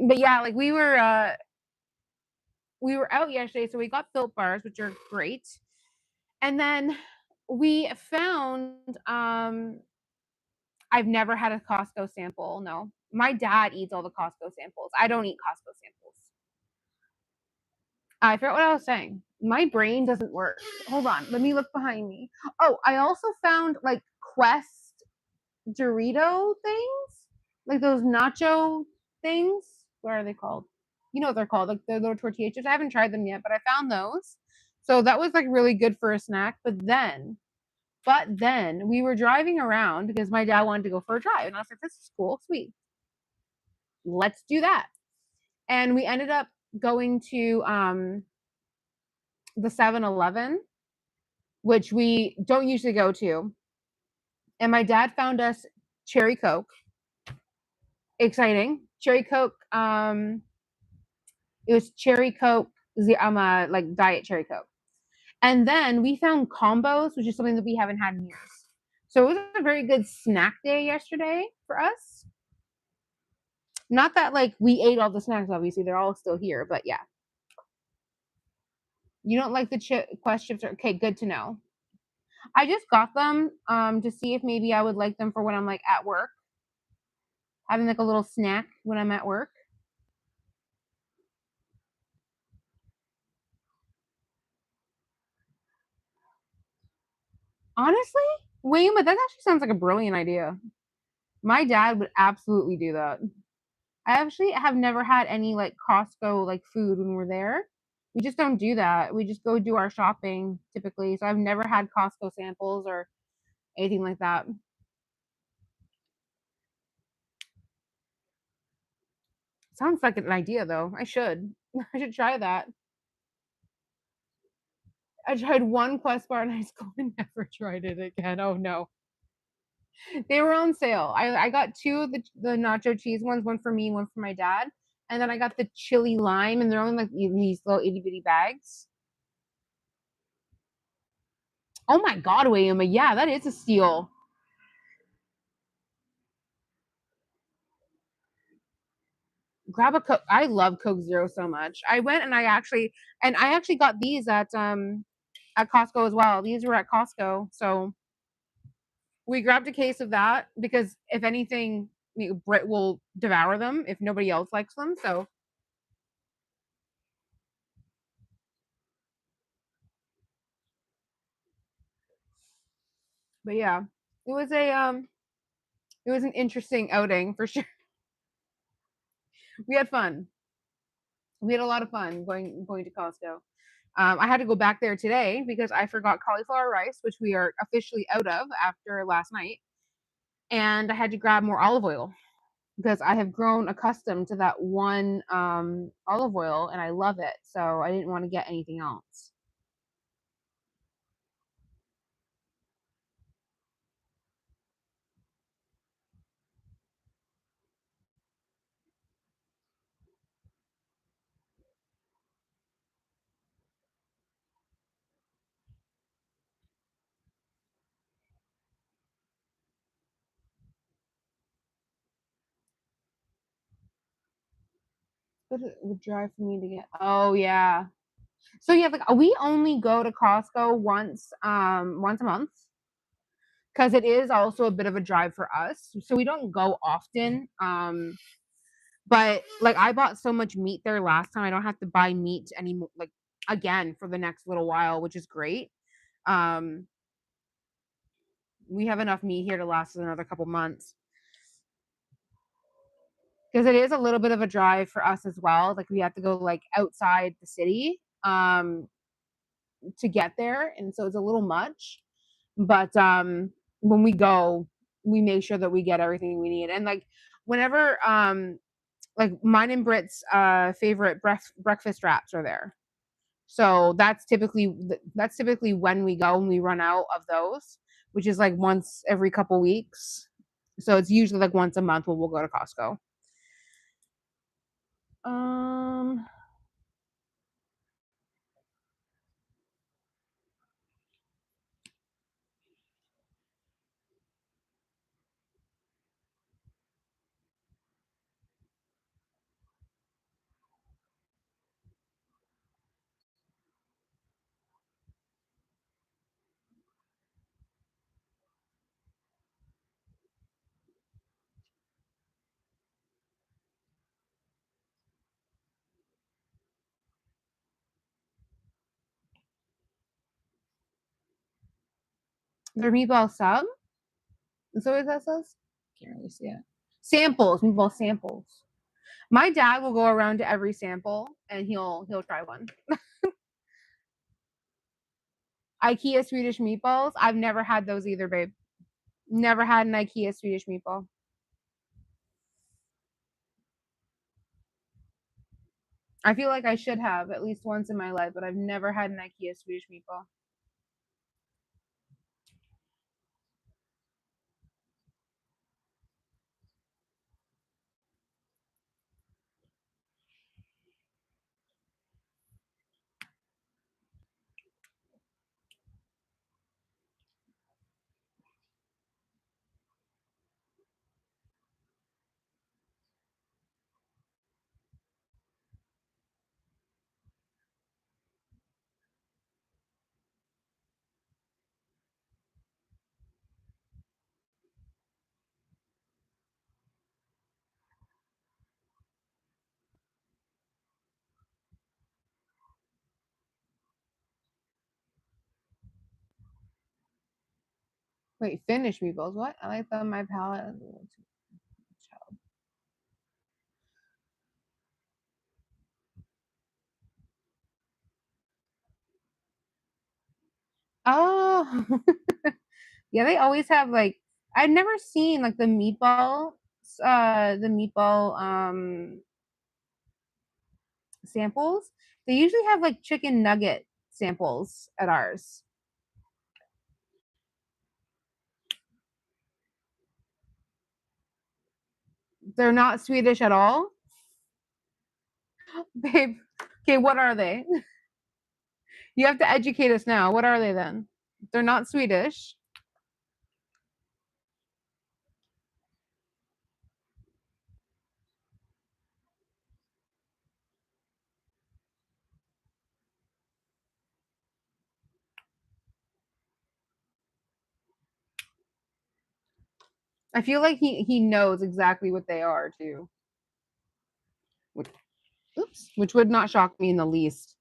But yeah, like we were out yesterday, so we got Built Bars, which are great. And then we found I've never had a Costco sample. No. My dad eats all the Costco samples. I don't eat Costco samples. I forgot what I was saying. My brain doesn't work. Hold on. Let me look behind me. Oh, I also found like Quest Dorito things, like those nacho things. What are they called? You know what they're called, like the little tortilla chips. I haven't tried them yet, but I found those. So that was like really good for a snack. But then we were driving around because my dad wanted to go for a drive, and I was like, "This is cool, sweet. Let's do that." And we ended up going to the 7-Eleven, which we don't usually go to. And my dad found us cherry Coke. Exciting. Cherry Coke. It was cherry Coke, like diet cherry Coke. And then we found combos, which is something that we haven't had in years. So it was a very good snack day yesterday for us. Not that like we ate all the snacks, obviously, they're all still here, but yeah. You don't like the Quest chips? Okay, good to know. I just got them to see if maybe I would like them for when I'm like at work, having like a little snack when I'm at work. Honestly, William, but that actually sounds like a brilliant idea. My dad would absolutely do that. I actually have never had any like Costco like food when we're there. We just don't do that. We just go do our shopping typically. So I've never had Costco samples or anything like that. Sounds like an idea though. I should. I should try that. I tried one Quest bar in high school and never tried it again. Oh no. They were on sale. I got two of the nacho cheese ones, one for me, one for my dad. And then I got the chili lime, and they're only like these little itty bitty bags. Oh my God, William. Yeah, that is a steal. Grab a Coke. I love Coke Zero so much. I went and I actually got these at Costco as well. These were at Costco. So we grabbed a case of that because if anything, Brit will devour them if nobody else likes them. So, but yeah, it was a it was an interesting outing for sure. We had fun. We had a lot of fun going to Costco. I had to go back there today because I forgot cauliflower rice, which we are officially out of after last night, and I had to grab more olive oil because I have grown accustomed to that one olive oil and I love it. So I didn't want to get anything else. But it would drive for me to get. Oh yeah. So yeah, like we only go to Costco once a month because it is also a bit of a drive for us. So we don't go often. But like I bought so much meat there last time, I don't have to buy meat anymore like again for the next little while, which is great. Um, we have enough meat here to last us another couple months because it is a little bit of a drive for us as well. Like we have to go like outside the city to get there, and so it's a little much. But when we go, we make sure that we get everything we need. And like whenever like mine and Britt's favorite breakfast wraps are there. So that's typically when we go and we run out of those, which is like once every couple weeks. So it's usually like once a month when we'll go to Costco. Um, their meatball sub. Is that what that says? Can't really see it. Samples, meatball samples. My dad will go around to every sample and he'll try one. IKEA Swedish meatballs. I've never had those either, babe. Never had an IKEA Swedish meatball. I feel like I should have at least once in my life, but I've never had an IKEA Swedish meatball. Wait, Finnish meatballs? What? I like them. My palate is a little too child. Oh, yeah. They always have like I've never seen like the meatball samples. They usually have like chicken nugget samples at ours. They're not Swedish at all, babe. Okay, what are they? You have to educate us now. What are they then? They're not Swedish. I feel like he knows exactly what they are too. Which, oops, which would not shock me in the least.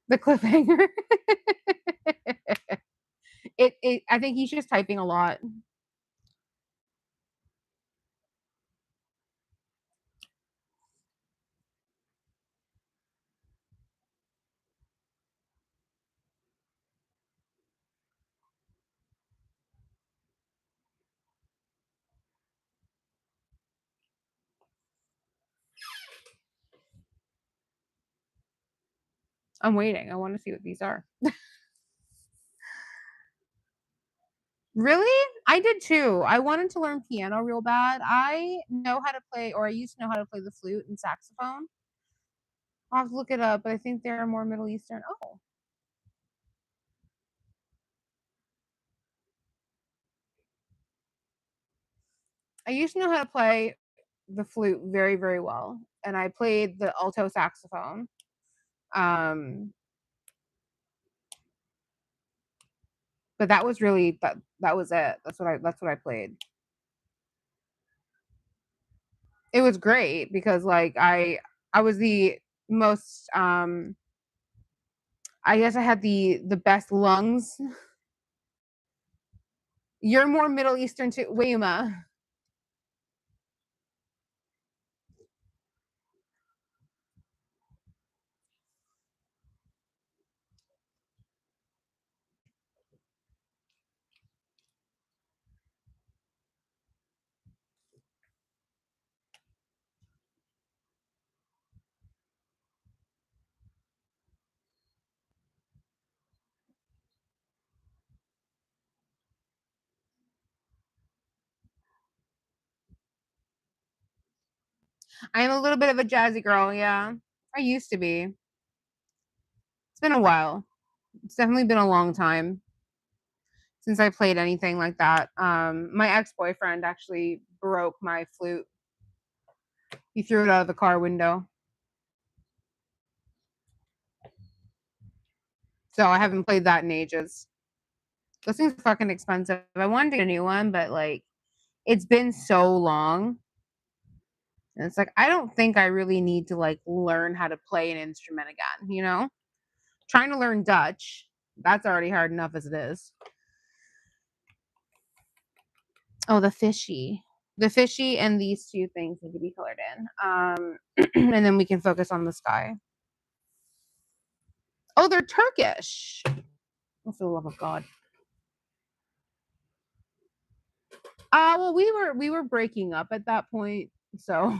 The cliffhanger. It. I think he's just typing a lot. I'm waiting. I want to see what these are. Really? I did too. I wanted to learn piano real bad. I know how to play, or I used to know how to play the flute and saxophone. I'll have to look it up, but I think they're more Middle Eastern. Oh, I used to know how to play the flute very, very well, and I played the alto saxophone. Um, but that was really that was it. That's what I played. It was great because like I was the most I guess I had the best lungs. You're more Middle Eastern too, Wayuma. I am a little bit of a jazzy girl, yeah. I used to be. It's been a while. It's definitely been a long time since I played anything like that. My ex-boyfriend actually broke my flute. He threw it out of the car window. So I haven't played that in ages. Those things are fucking expensive. I wanted to get a new one, but like it's been so long. And it's like I don't think I really need to like learn how to play an instrument again, you know? Trying to learn Dutch, that's already hard enough as it is. Oh, the fishy. The fishy and these two things need to be colored in. And then we can focus on the sky. Oh, they're Turkish. Oh, for the love of God. Well, we were breaking up at that point, so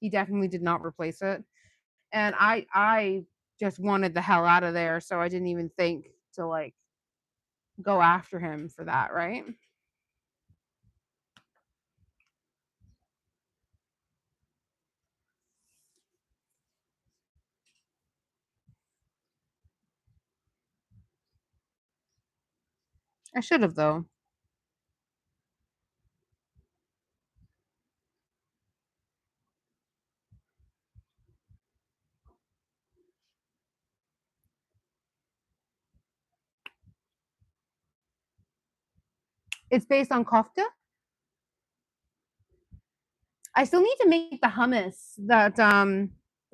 he definitely did not replace it. And I just wanted the hell out of there, so I didn't even think to like go after him for that, right? I should have though. It's based on kofta. I still need to make the hummus that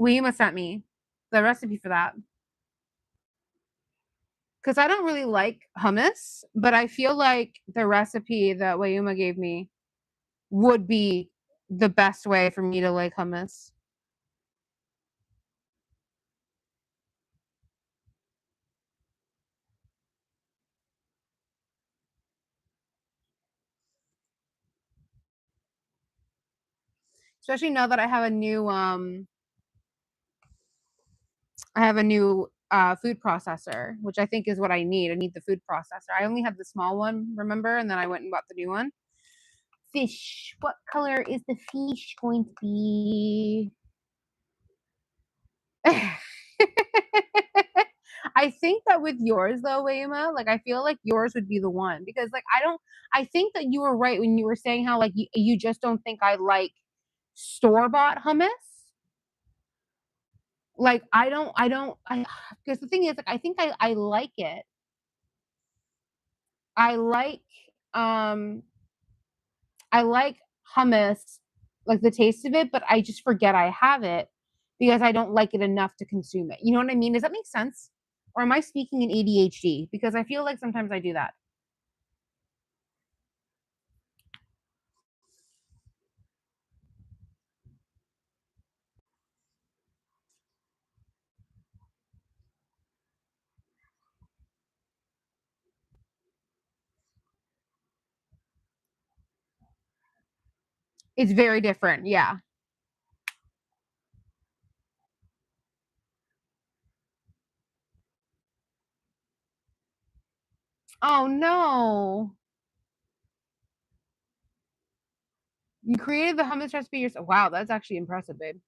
Weema sent me, the recipe for that. Because I don't really like hummus, but I feel like the recipe that Wayuma gave me would be the best way for me to like hummus. Especially now that I have a new food processor, which I think is what I need. I need the food processor. I only have the small one, remember? And then I went and bought the new one. Fish. What color is the fish going to be? I think that with yours though, Wayma, like I feel like yours would be the one because like I think that you were right when you were saying how like you just don't think I like store bought hummus. Like I because the thing is like I think I like it. I like um I like hummus, like the taste of it, but I just forget I have it because I don't like it enough to consume it. You know what I mean? Does that make sense? Or am I speaking in ADHD? Because I feel like sometimes I do that. It's very different. Yeah. Oh no. You created the hummus recipe yourself. Wow, that's actually impressive, babe.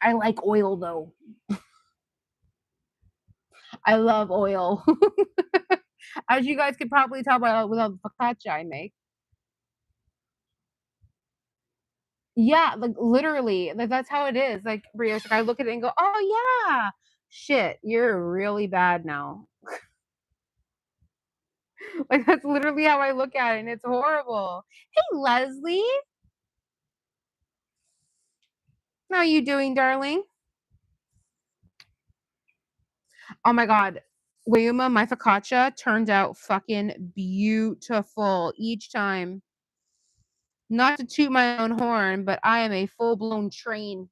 I like oil though. I love oil. As you guys could probably tell by with all the focaccia I make. Yeah, like literally, like that's how it is. Like brioche, like I look at it and go, "Oh yeah, shit, you're really bad now." Like that's literally how I look at it, and it's horrible. Hey, Leslie, how are you doing, darling? Oh my god, Wayuma, my focaccia turned out fucking beautiful each time. Not to toot my own horn, but I am a full blown train.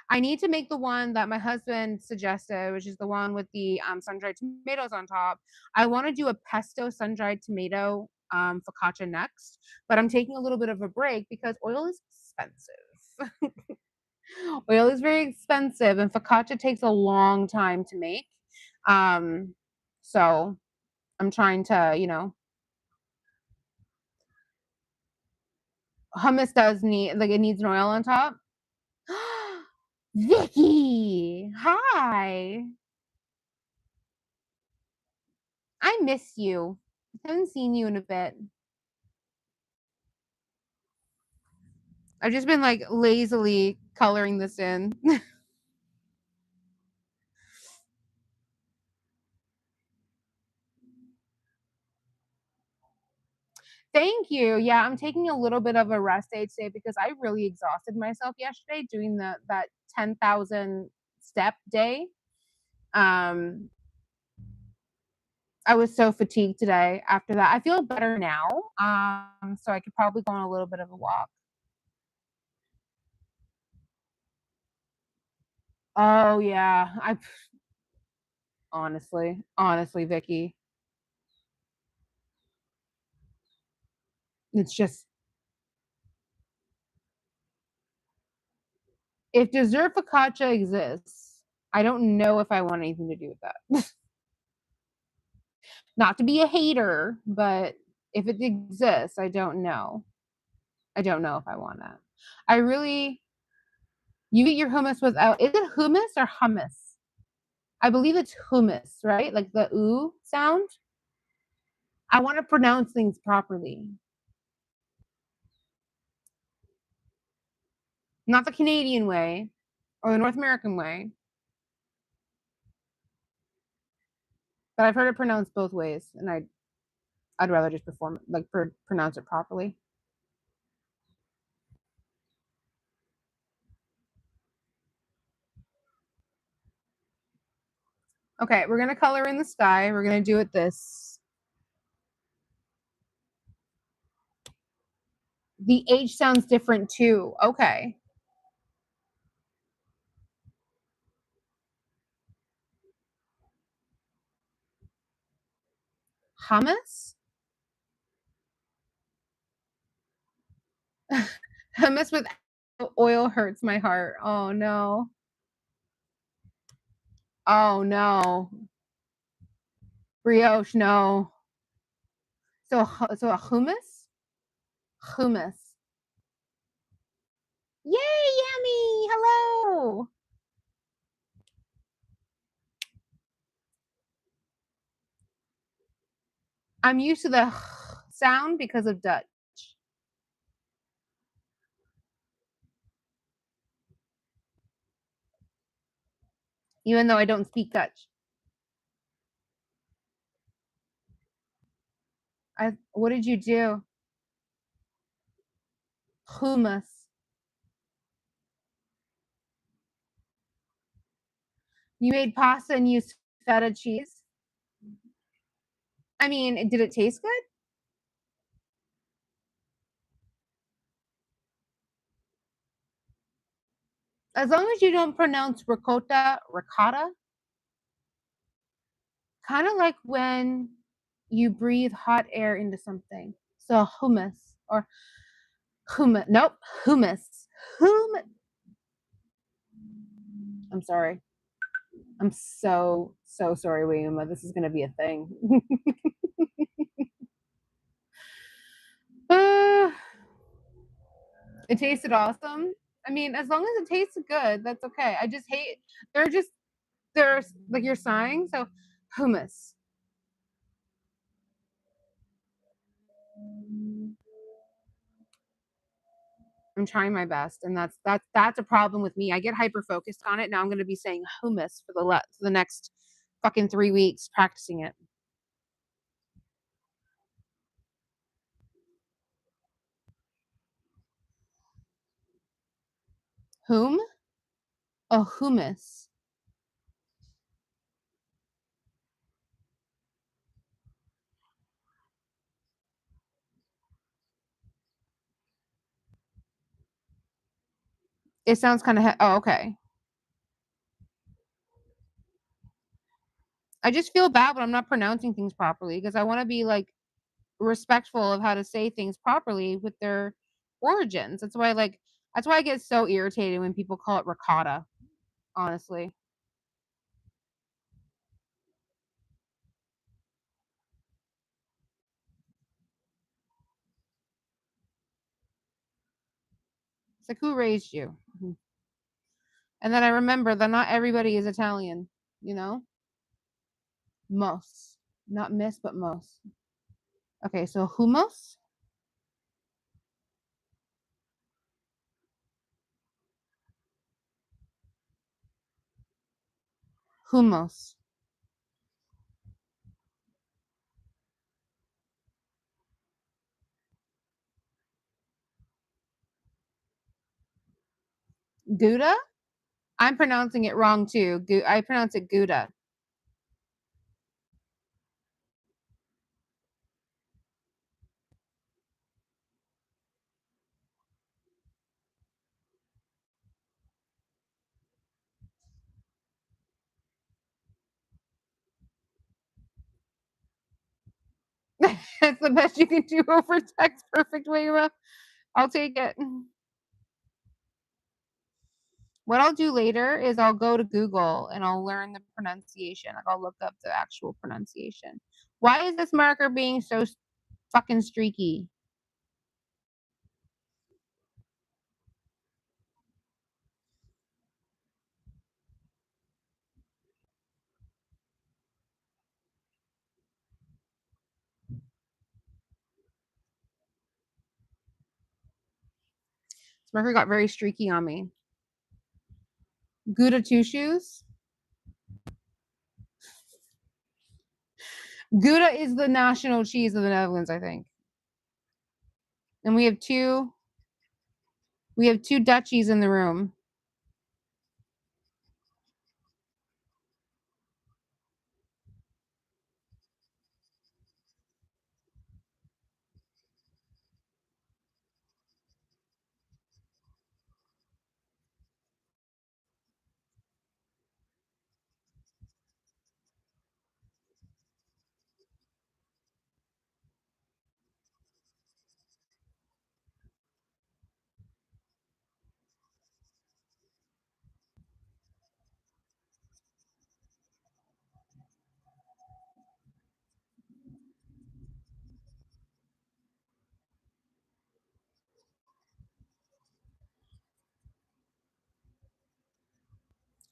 I need to make the one that my husband suggested, which is the one with the sun-dried tomatoes on top. I want to do a pesto sun-dried tomato focaccia next, but I'm taking a little bit of a break because oil is expensive. Oil is very expensive, and focaccia takes a long time to make. Um, so I'm trying to, hummus does need like it needs an oil on top. Vicky, hi. I miss you. I haven't seen you in a bit. I've just been like lazily coloring this in. Thank you. Yeah, I'm taking a little bit of a rest day today because I really exhausted myself yesterday doing that 10,000 step day. Um, I was so fatigued today after that. I feel better now. So I could probably go on a little bit of a walk. Oh yeah, I honestly, Vicky, it's just if dessert focaccia exists, I don't know if I want anything to do with that. Not to be a hater, but if it exists, I don't know. I don't know if I want that. I really you eat your hummus without is it hummus or hummus? I believe it's hummus, right? Like the ooh sound. I want to pronounce things properly. Not the Canadian way or the North American way, but I've heard it pronounced both ways, and I'd rather just perform it, like pronounce it properly. Okay, we're gonna color in the sky. We're gonna do it this. The H sounds different too. Okay. Hummus? Hummus with oil hurts my heart. Oh no. Oh no. Brioche, no. So a hummus? Hummus. Yay, yummy. Hello. I'm used to the sound because of Dutch. Even though I don't speak Dutch. What did you do? Hummus. You made pasta and used feta cheese? I mean, did it taste good? As long as you don't pronounce ricotta, kind of like when you breathe hot air into something. So hummus or hummus. Nope, hummus. Hum. I'm sorry. I'm so sorry, William. This is gonna be a thing. uh, It tasted awesome. I mean, as long as it tastes good, that's okay. I just hate they're just there's like you're sighing, so hummus. I'm trying my best, and that's a problem with me. I get hyper focused on it. Now I'm gonna be saying hummus for the next fucking 3 weeks practicing it. Whom? Oh, hummus. It sounds kind of. Oh, okay. I just feel bad when I'm not pronouncing things properly because I want to be like respectful of how to say things properly with their origins. That's why I get so irritated when people call it ricotta, honestly. It's like who raised you? Mhm. And then I remember that not everybody is Italian, you know? Most. Not miss, but most. Okay, so hummus? Hummus. Gouda? I'm pronouncing it wrong too. I pronounce it Gouda. That's the best you can do over text. Perfect, Wayra. I'll take it. What I'll do later is I'll go to Google and I'll learn the pronunciation. Like I'll look up the actual pronunciation. Why is this marker being so fucking streaky? This marker got very streaky on me. Gouda two shoes. Gouda is the national cheese of the Netherlands, I think. And we have two Dutchies in the room.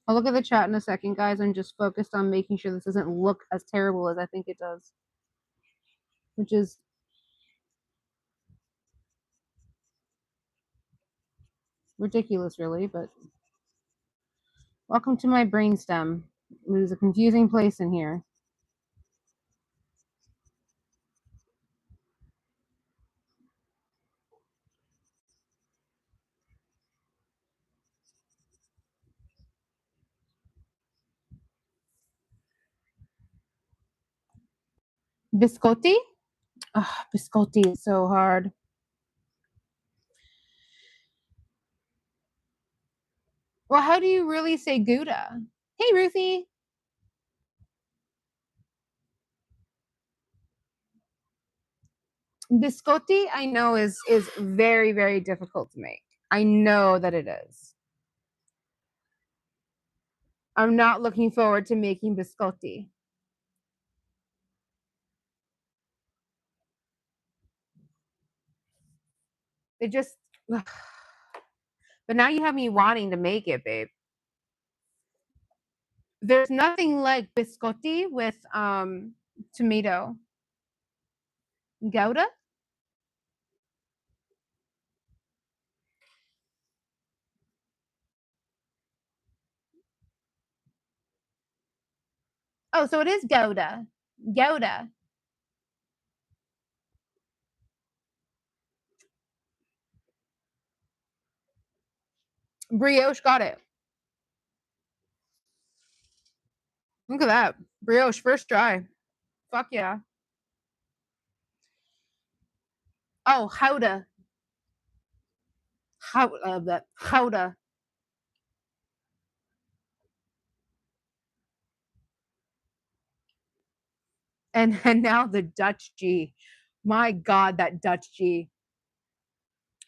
I'll look at the chat in a second, guys. I'm just focused on making sure this doesn't look as terrible as I think it does, which is ridiculous, really. But welcome to my brainstem. It was a confusing place in here. Biscotti? Oh, biscotti is so hard. Well, how do you really say Gouda? Hey, Ruthie. Biscotti, I know is very very difficult to make. I know that it is. I'm not looking forward to making biscotti. It just ugh. But now you have me wanting to make it, babe. There's nothing like biscotti with tomato. Gouda? Oh, so it is Gouda. Gouda. Brioche got it. Look at that. Brioche, first try. Fuck yeah. Oh, Gouda. Gouda. And now the Dutch G. My God, that Dutch G.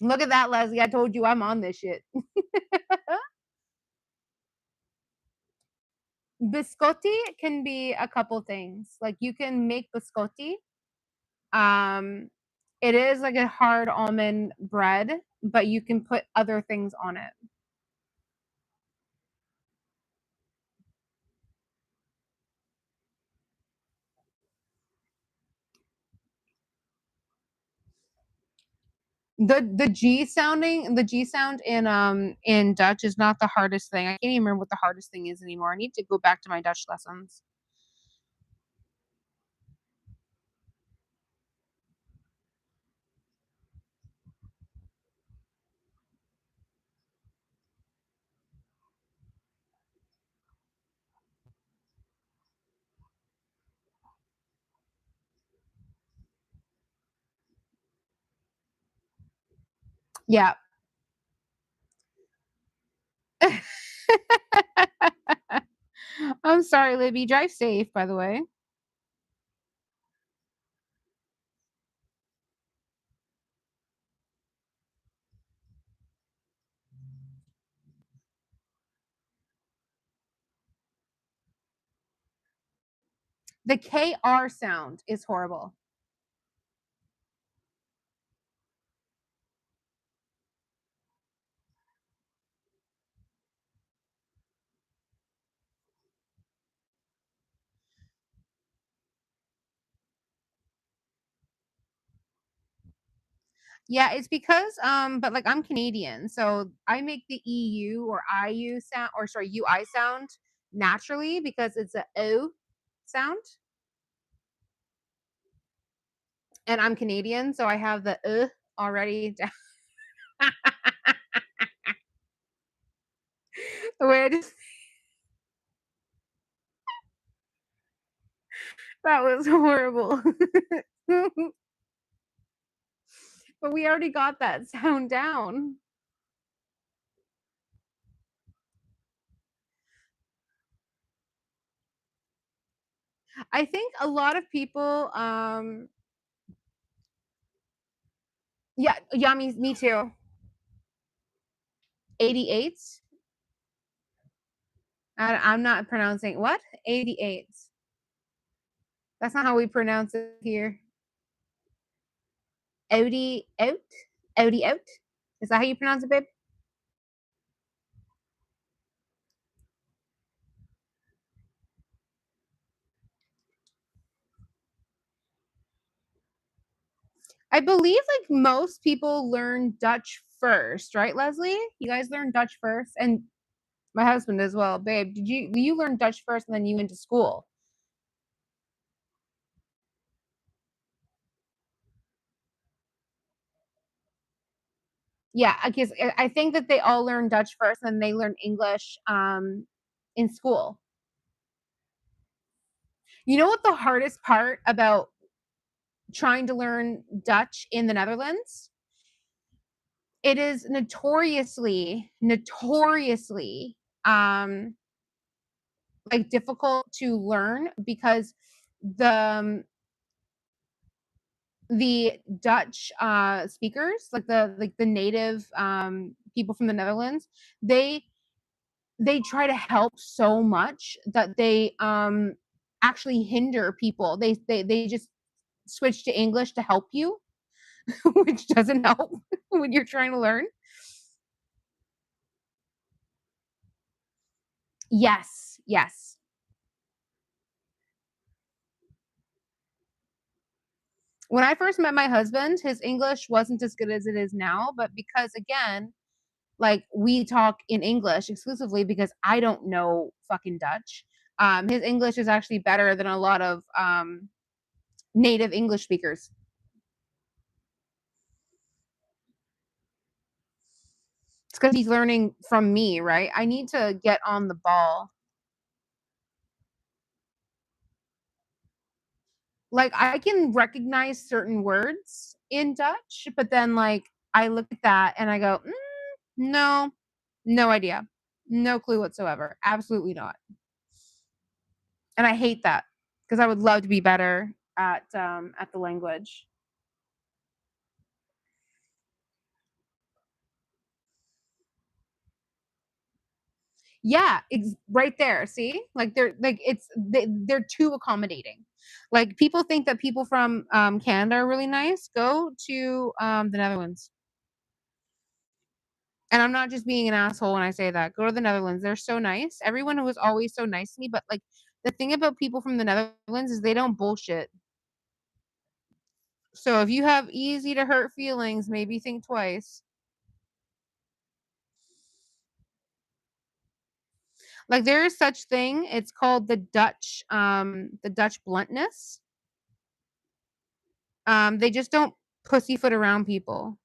Look at that, Leslie. I told you I'm on this shit. Biscotti can be a couple things. Like you can make biscotti. Um, it is like a hard almond bread, but you can put other things on it. The G sound in Dutch is not the hardest thing. I can't even remember what the hardest thing is anymore. I need to go back to my Dutch lessons. Yeah. I'm sorry, Libby. Drive safe, by the way. The KR sound is horrible. Yeah, it's because but like I'm Canadian, so I make the EU or IU sound or sorry, UI sound naturally because it's a O sound. And I'm Canadian, so I have the already down. The way I just that was horrible. But we already got that sound down. I think a lot of people, yeah, me too. 88. I'm not pronouncing what? 88. That's not how we pronounce it here. Odie out? Odie out? Is that how you pronounce it, babe? I believe like most people learn Dutch first, right, Leslie? You guys learn Dutch first, and my husband as well, babe. You learn Dutch first, and then you went to school? Yeah, I guess I think that they all learn Dutch first, and then they learn English in school. You know what the hardest part about trying to learn Dutch in the Netherlands? It is notoriously um like difficult to learn because the the Dutch speakers, like the native people from the Netherlands, they they try to help so much that they actually hinder people. They just switch to English to help you, which doesn't help when you're trying to learn. Yes, yes. When I first met my husband, his English wasn't as good as it is now, but because again, like we talk in English exclusively because I don't know fucking Dutch. His English is actually better than a lot of native English speakers. It's because he's learning from me, right? I need to get on the ball. Like I can recognize certain words in Dutch, but then like I look at that and I go, no, no idea, no clue whatsoever, absolutely not. And I hate that because I would love to be better at the language. Yeah, right there. See, like they're too accommodating. Like people think that people from Canada are really nice. Go to the Netherlands. And I'm not just being an asshole when I say that. Go to the Netherlands. They're so nice. Everyone was always so nice to me. But like the thing about people from the Netherlands is they don't bullshit. So if you have easy to hurt feelings, maybe think twice. Like there is such thing. It's called the Dutch bluntness. They just don't pussyfoot around people.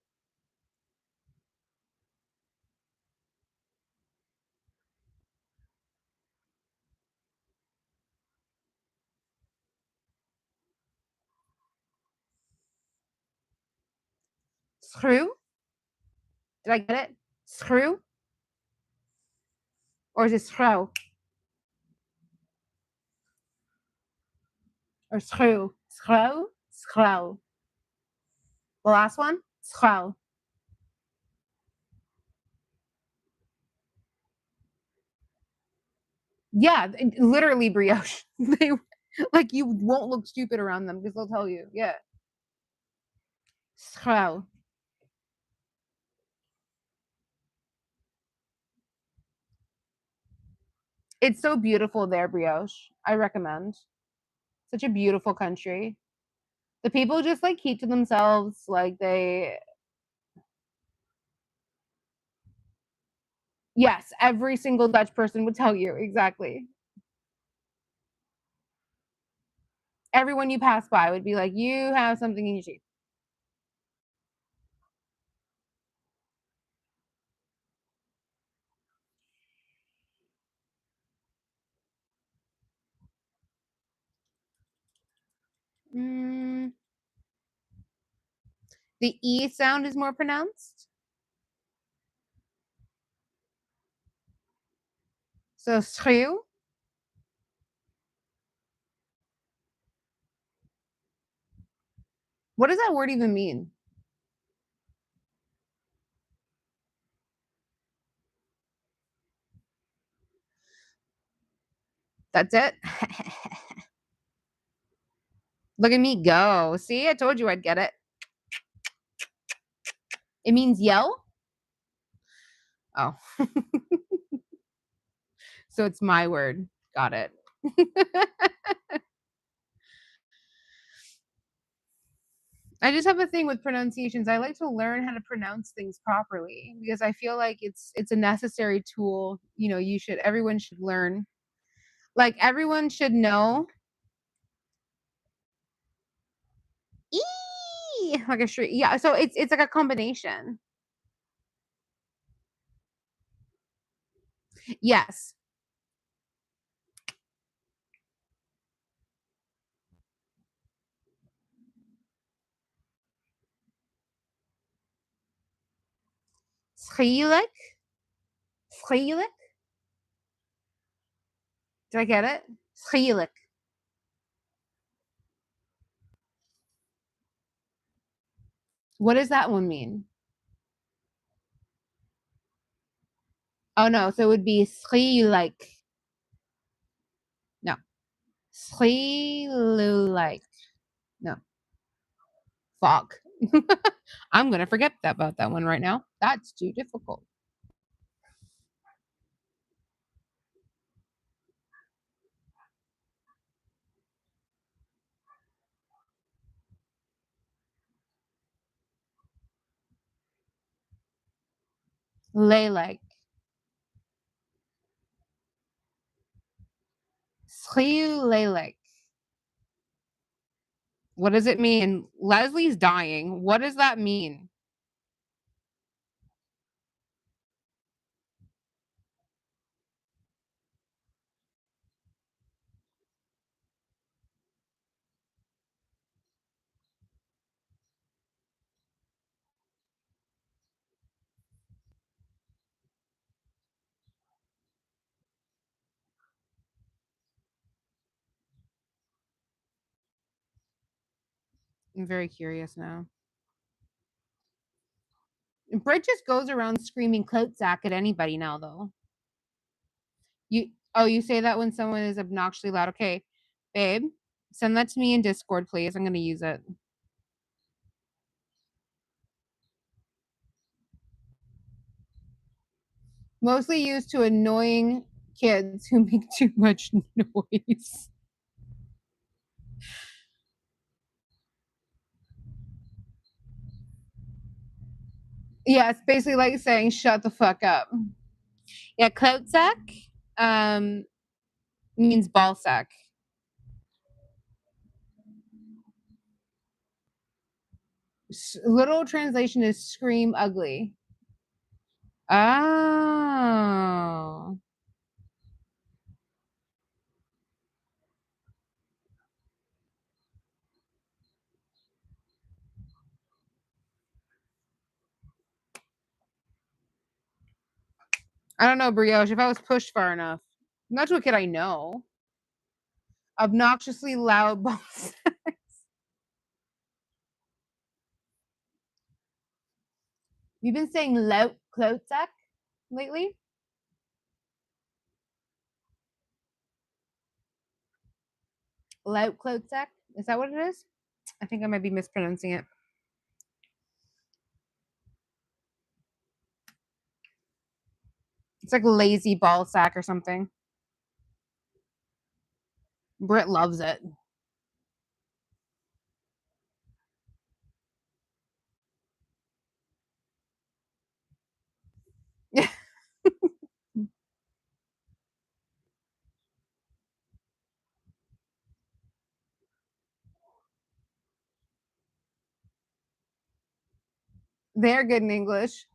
Screw? Did I get it? Screw? Or is it screw? Or screw? Screw? Screw. The last one? Screw. Yeah, literally brioche. They like you won't look stupid around them because they'll tell you. Yeah. Screw. It's so beautiful there, brioche. I recommend. Such a beautiful country. The people just like keep to themselves. Like they, yes, every single Dutch person would tell you exactly. Everyone you pass by would be like, you have something in your teeth. Mm, the E sound is more pronounced. So schreeuw. What does that word even mean? That's it. Look at me go. See, I told you I'd get it. It means yell. Oh, so it's my word. Got it. I just have a thing with pronunciations. I like to learn how to pronounce things properly because I feel like it's a necessary tool. You know, everyone should learn. Like everyone should know. Eee! Like a shriek. Yeah, so it's like a combination. Yes. Schielijk. Schielijk. Did I get it? Schielijk. What does that one mean? Oh no, so it would be schielijk. No. Schielijk. No. Fuck. I'm gonna forget about that one right now. That's too difficult. Lilac. Sriu lilac. What does it mean? Leslie's dying. What does that mean? I'm very curious now. Brit just goes around screaming "clout sack" at anybody now, though. You say that when someone is obnoxiously loud. Okay, babe, send that to me in Discord, please. I'm gonna use it. Mostly used to annoying kids who make too much noise. Yeah, it's basically like saying "shut the fuck up." Yeah, clout sack means ball sack. Literal translation is scream ugly. Oh. I don't know, Brioche, if I was pushed far enough. Not to a kid I know. Obnoxiously loud ball sack. You've been saying loud clout sack lately? Loud clout sack? Is that what it is? I think I might be mispronouncing it. It's like lazy ball sack or something. Brit loves it. They're good in English.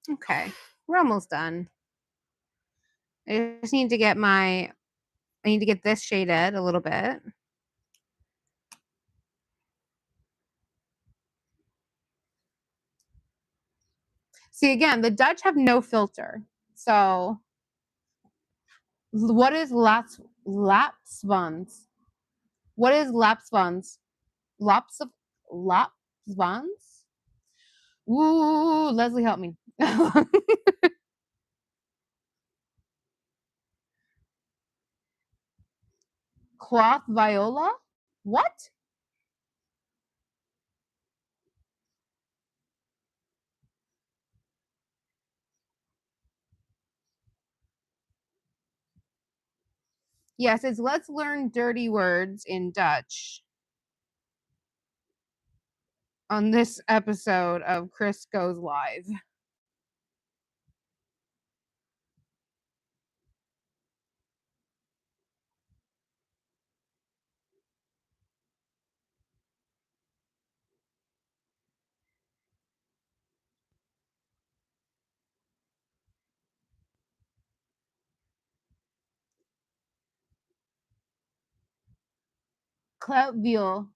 Okay, we're almost done. I just need to get I need to get this shaded a little bit. See, again, the Dutch have no filter. So, what is lapsvans? What is lapsvans? Lops of lapsvans? Ooh, Leslie, help me. Cloth viola? What? Yes, it's let's learn dirty words in Dutch on this episode of Chris Goes Live. Cloutville.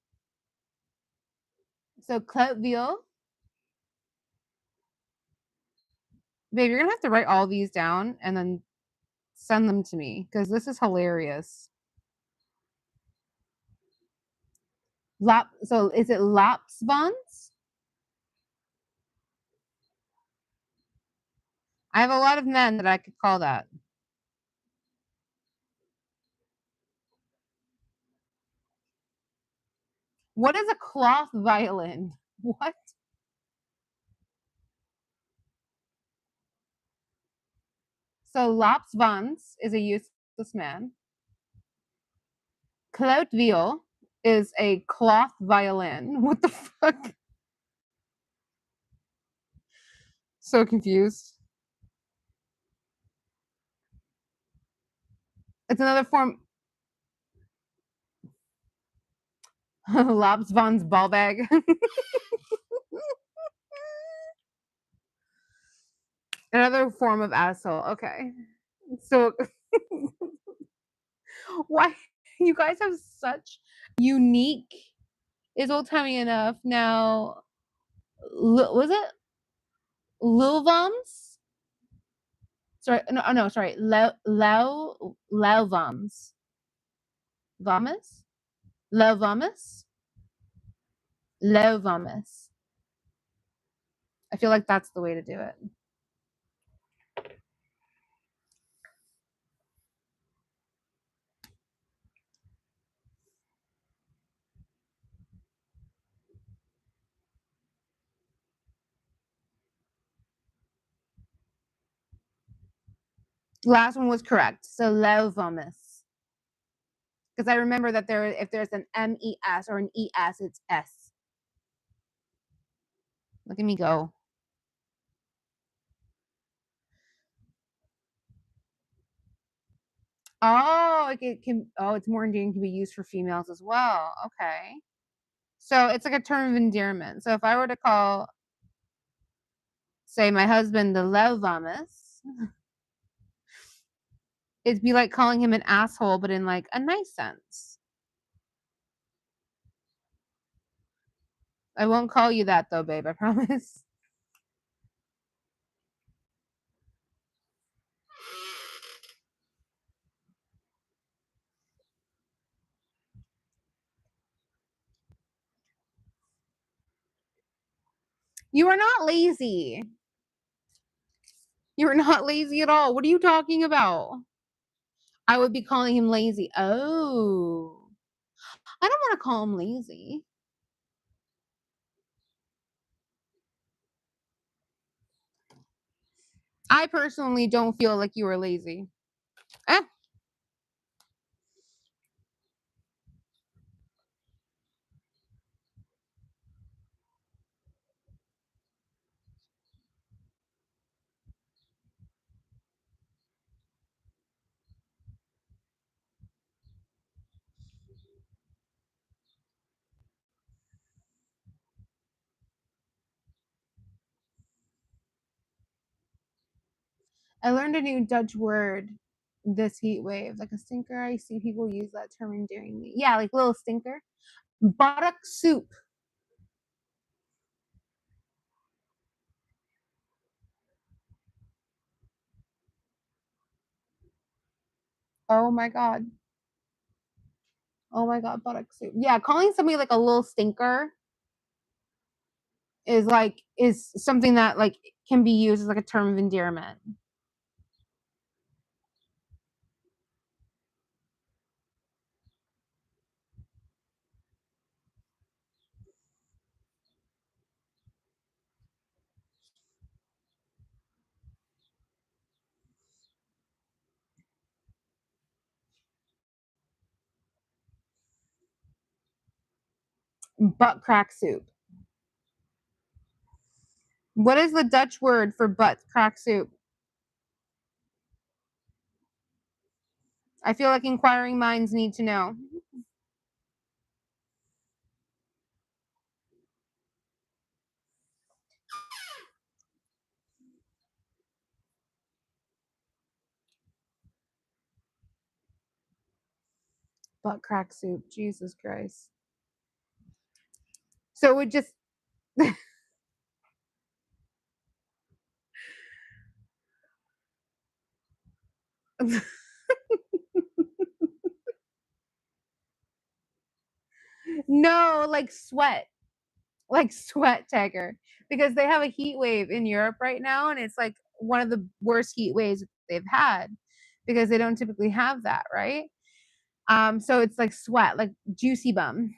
So Cloutville. Babe, you're gonna have to write all these down and then send them to me because this is hilarious. So is it lapsvans? I have a lot of men that I could call that. What is a cloth violin? What? So Laps Vance is a useless man. Clout viol is a cloth violin. What the fuck? So confused. It's another form. Laps Vance ball bag. Another form of asshole. Okay. So why you guys have such unique is old timey enough now. Was it Lil Vums? Sorry, no, sorry. Lau Vums. Vomus? Low Vomus? Low Vomus. I feel like that's the way to do it. Last one was correct. So low Vomus. Because I remember that if there's an MES or an ES, it's S. Look at me go. Oh, it can. Oh, it's more endearing. Can be used for females as well. Okay. So it's like a term of endearment. So if I were to call, say, my husband the low Vomus, it'd be like calling him an asshole, but in like a nice sense. I won't call you that though, babe. I promise. You are not lazy. You are not lazy at all. What are you talking about? I would be calling him lazy. Oh, I don't want to call him lazy. I personally don't feel like you are lazy. Eh. I learned a new Dutch word this heat wave, like a stinker. I see people use that term endearingly. Yeah, like little stinker. Buttock soup. Oh my god. Oh my god, buttock soup. Yeah, calling somebody like a little stinker is something that like can be used as like a term of endearment. Butt crack soup. What is the Dutch word for butt crack soup? I feel like inquiring minds need to know. Butt crack soup. Jesus Christ. So it would just no, like sweat tagger, because they have a heat wave in Europe right now, and it's like one of the worst heat waves they've had because they don't typically have that, right? So it's like sweat, like juicy bum.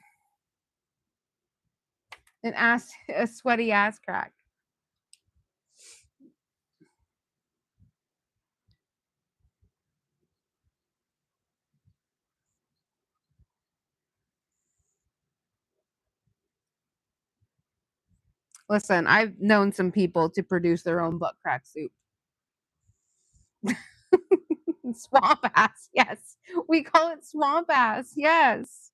A sweaty ass crack. Listen, I've known some people to produce their own butt crack soup. Swamp ass, yes. We call it swamp ass, yes.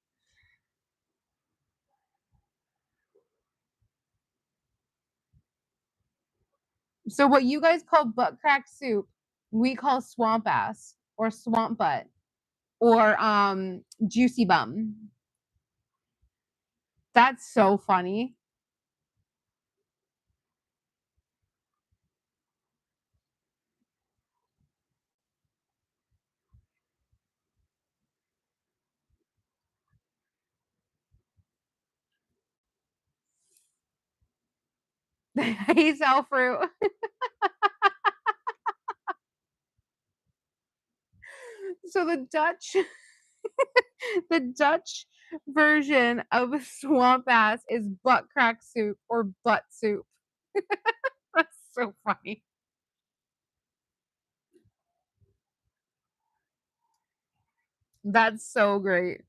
So what you guys call butt crack soup, we call swamp ass or swamp butt or juicy bum. That's so funny. He sell fruit. So the Dutch version of swamp ass is butt crack soup or butt soup. That's so funny. That's so great.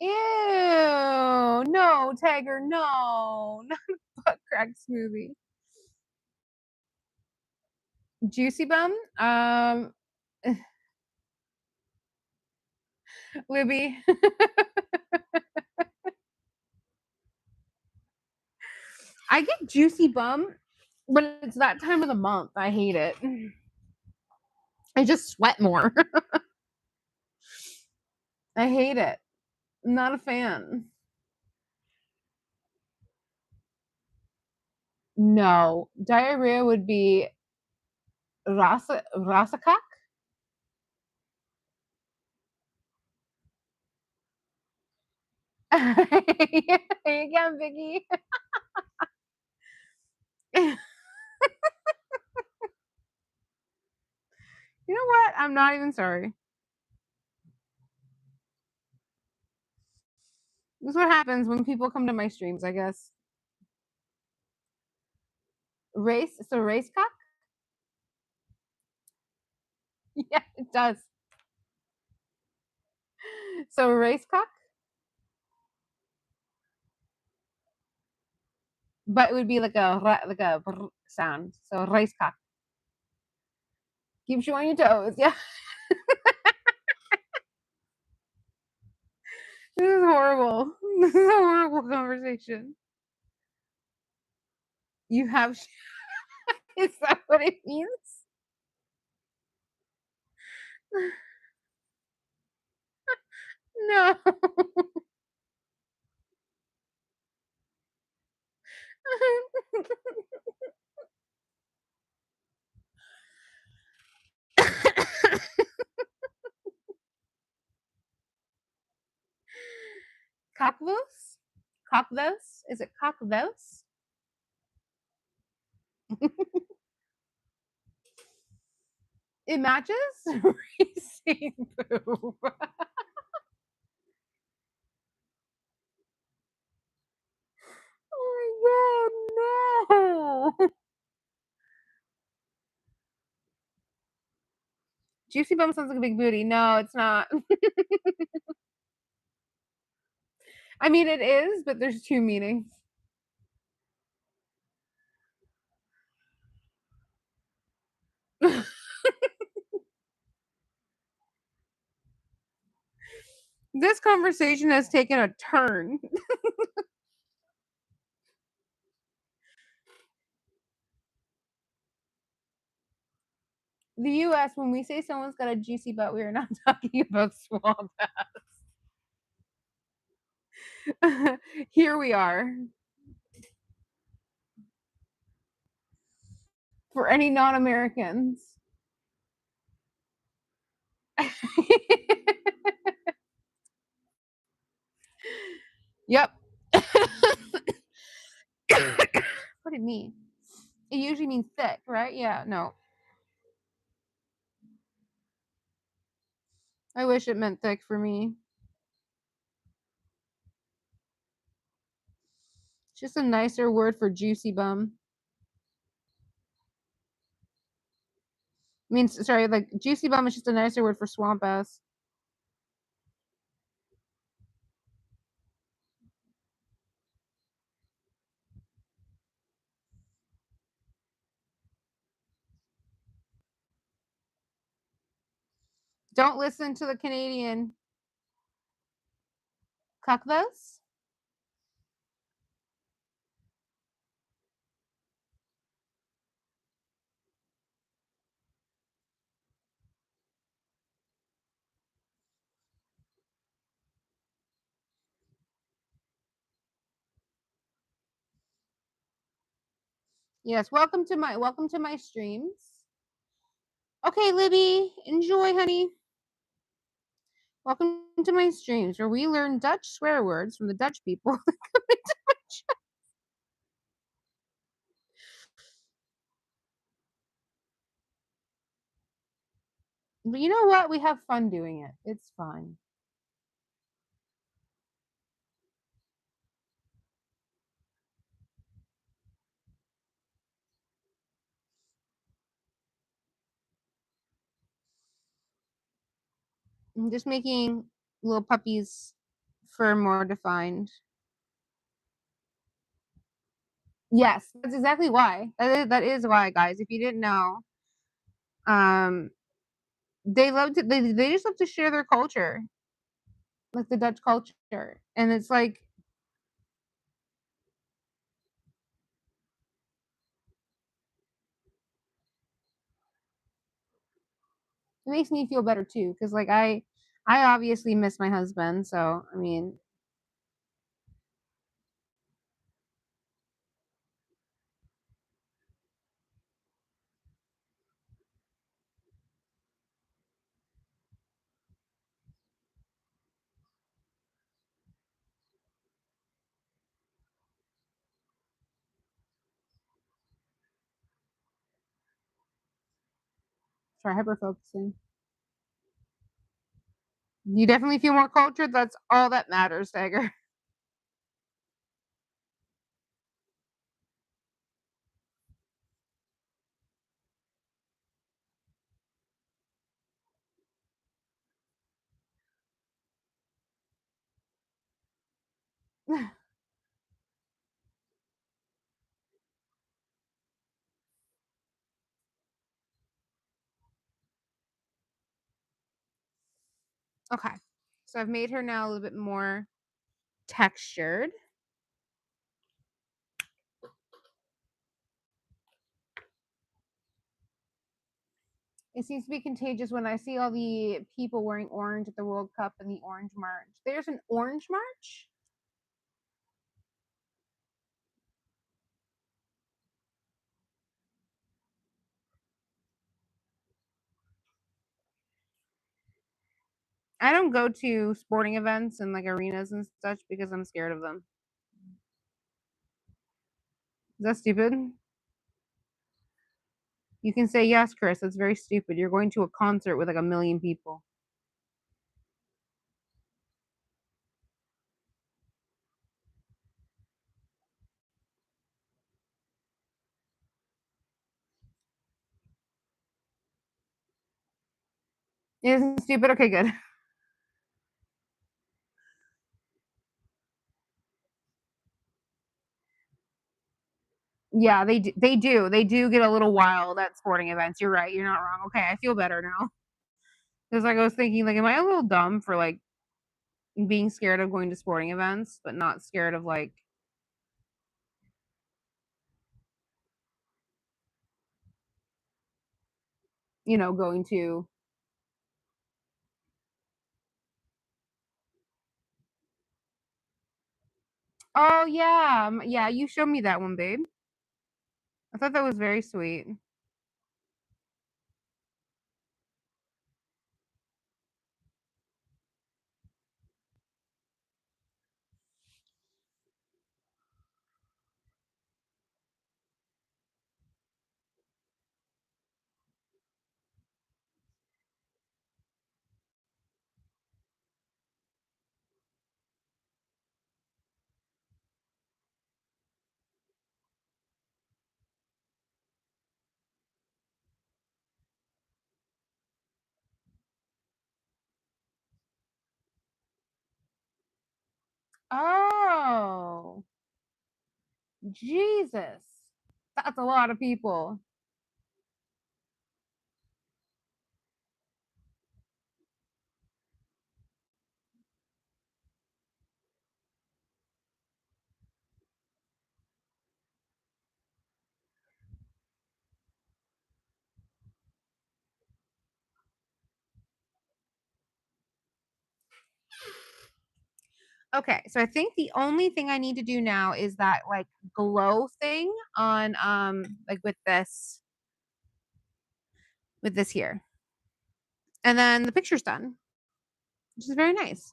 Ew, no, Tiger, no, not a butt crack smoothie. Juicy bum, Libby. I get juicy bum when it's that time of the month. I hate it. I just sweat more. I hate it. Not a fan. No, diarrhea would be Rasakak? Here you go, Vicky. You know what? I'm not even sorry. This is what happens when people come to my streams, I guess. Race cock? Yeah, it does. So race cock, but it would be like a brr sound. So race cock keeps you on your toes. Yeah, this is horrible. This is a horrible conversation. You have. Is that what it means? No. Cockvos? Cockvos? Is it cockvos? It matches racing poop. Oh my god, no. Juicy bum sounds like a big booty. No, it's not. I mean, it is, but there's two meanings. This conversation has taken a turn. The US, when we say someone's got a juicy butt, we are not talking about swamp ass. Here we are. For any non Americans. Yep. What did it mean? It usually means thick, right? Yeah, no. I wish it meant thick for me. It's just a nicer word for juicy bum. Means sorry, like juicy bum is just a nicer word for swamp ass. Don't listen to the Canadian cuckvos. Yes, welcome to my streams. Okay, Libby, enjoy, honey. Welcome to my streams where we learn Dutch swear words from the Dutch people. But you know what? We have fun doing it. It's fun. I'm just making little puppies fur more defined. Yes, that's exactly why. That is why, guys. If you didn't know, um, they just love to share their culture, like the Dutch culture, and it's like it makes me feel better too, because like I obviously miss my husband, so I mean, try hyper focusing. You definitely feel more cultured. That's all that matters, Dagger. Okay, so I've made her now a little bit more textured. It seems to be contagious when I see all the people wearing orange at the World Cup and the Orange March. There's an Orange March? I don't go to sporting events and like arenas and such because I'm scared of them. Is that stupid? You can say yes, Chris. That's very stupid. You're going to a concert with like a million people. It isn't stupid. Okay, good. Yeah, they do get a little wild at sporting events. You're right. You're not wrong. Okay, I feel better now. Because like I was thinking, like, am I a little dumb for like being scared of going to sporting events, but not scared of like going to. Oh yeah, yeah. You showed me that one, babe. I thought that was very sweet. Oh, Jesus. That's a lot of people. Okay, so I think the only thing I need to do now is that like glow thing on like with this here. And then the picture's done, which is very nice.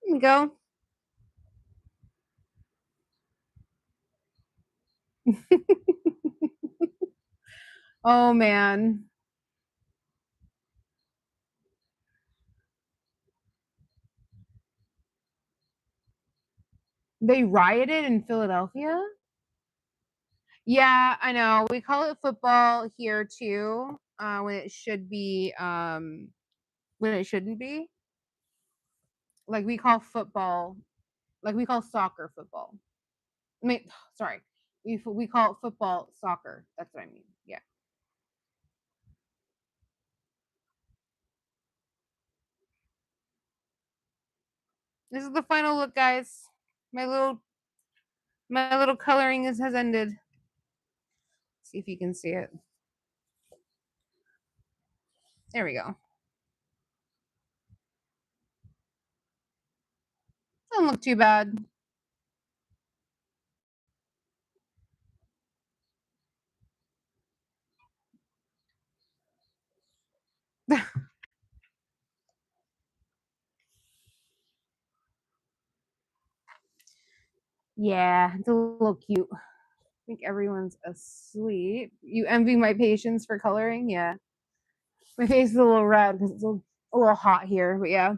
Here we go. Oh man. They rioted in Philadelphia? Yeah, I know. We call it football here too, when it should be when it shouldn't be. Like we call football, like we call soccer football. I mean, sorry. We call football soccer. That's what I mean. Yeah. This is the final look, guys. My little my little coloring has ended. See if you can see it. There we go. Doesn't look too bad. Yeah, it's a little cute. I think everyone's asleep. You envy my patience for coloring? Yeah. My face is a little red because it's a little hot here, but yeah.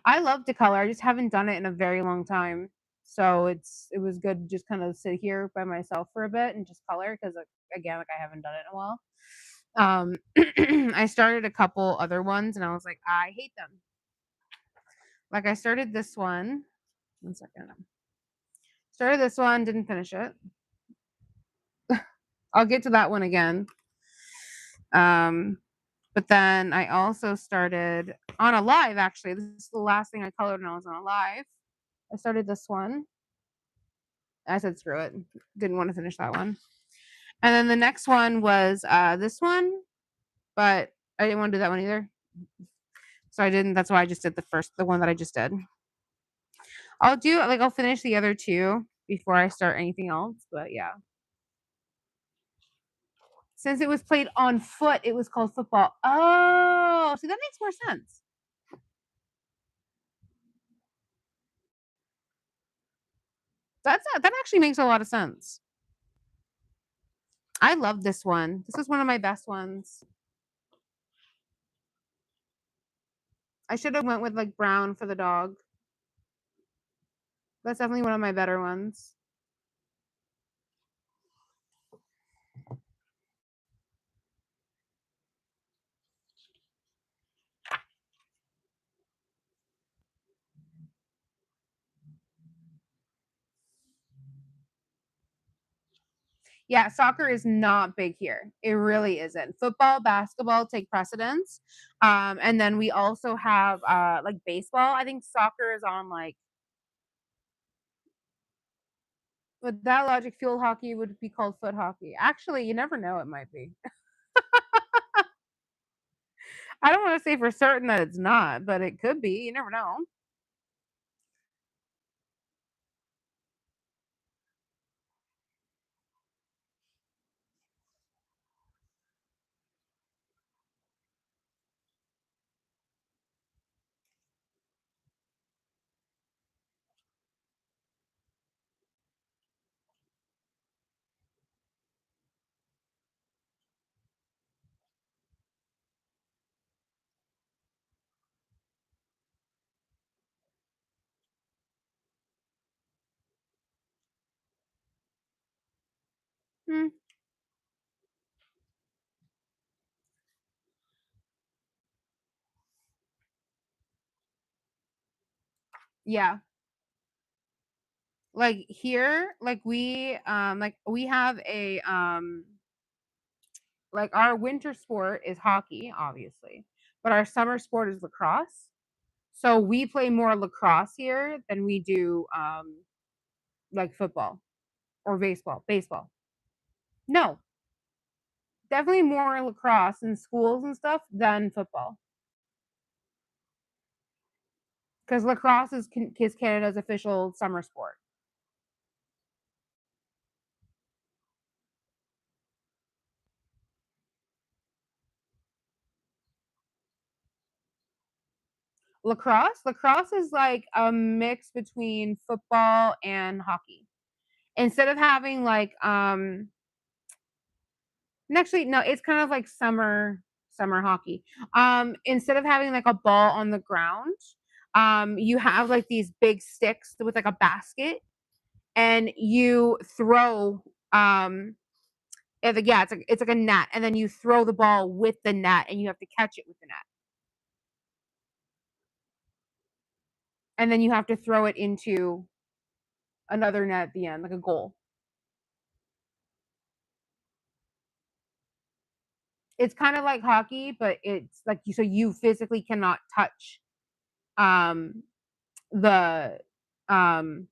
I love to color. I just haven't done it in a very long time. So it was good to just kind of sit here by myself for a bit and just color because again, like I haven't done it in a while. I started a couple other ones and I was like, I hate them. Like I started this one. One second. Started this one, didn't finish it. I'll get to that one again. Um, but then I also started on a live. Actually, this is the last thing I colored when I was on a live. I started this one. I said screw it. Didn't want to finish that one. And then the next one was this one, but I didn't want to do that one either. So I didn't. That's why I just did the one that I just did. I'll finish the other two before I start anything else. But yeah. Since it was played on foot, it was called football. Oh, see that makes more sense. That actually makes a lot of sense. I love this one. This is one of my best ones. I should have went with like brown for the dog. That's definitely one of my better ones. Yeah, soccer is not big here. It really isn't. Football, basketball take precedence. And then we also have like baseball. I think soccer is on like with that logic, field hockey would be called foot hockey. Actually, you never know, it might be. I don't want to say for certain that it's not, but it could be. You never know. Hmm, yeah. Like here, like we have a like our winter sport is hockey, obviously, but our summer sport is lacrosse. So we play more lacrosse here than we do like football or baseball. Baseball. No, definitely more lacrosse in schools and stuff than football. Because lacrosse is Canada's official summer sport. Lacrosse is like a mix between football and hockey. Instead of having like and actually no, it's kind of like summer hockey. Instead of having like a ball on the ground, you have like these big sticks with like a basket and you throw yeah, it's like a net and then you throw the ball with the net and you have to catch it with the net. And then you have to throw it into another net at the end, like a goal. It's kind of like hockey, but it's like you physically cannot touch um the um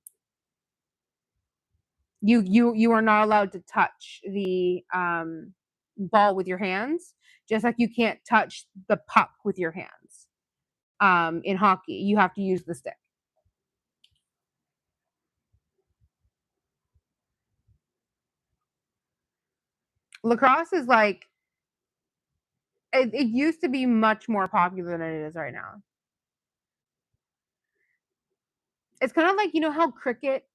you are not allowed to touch the ball with your hands, just like you can't touch the puck with your hands. In hockey, you have to use the stick. Lacrosse is like it used to be much more popular than it is right now. It's kind of like how cricket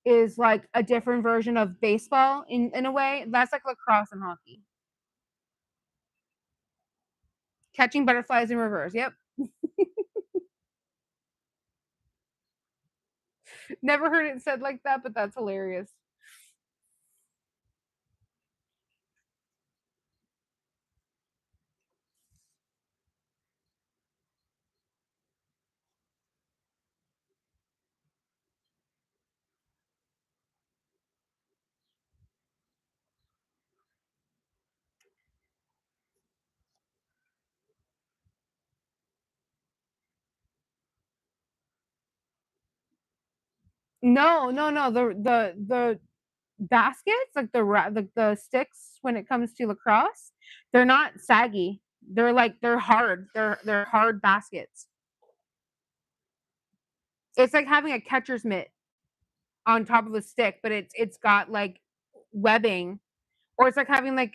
is like a different version of baseball in a way. That's like lacrosse and hockey. Catching butterflies in reverse. Yep. Never heard it said like that, but that's hilarious. No, no, no. The baskets, like the sticks when it comes to lacrosse, they're not saggy. They're hard. They're hard baskets. It's like having a catcher's mitt on top of a stick, but it's got like webbing, or it's like having like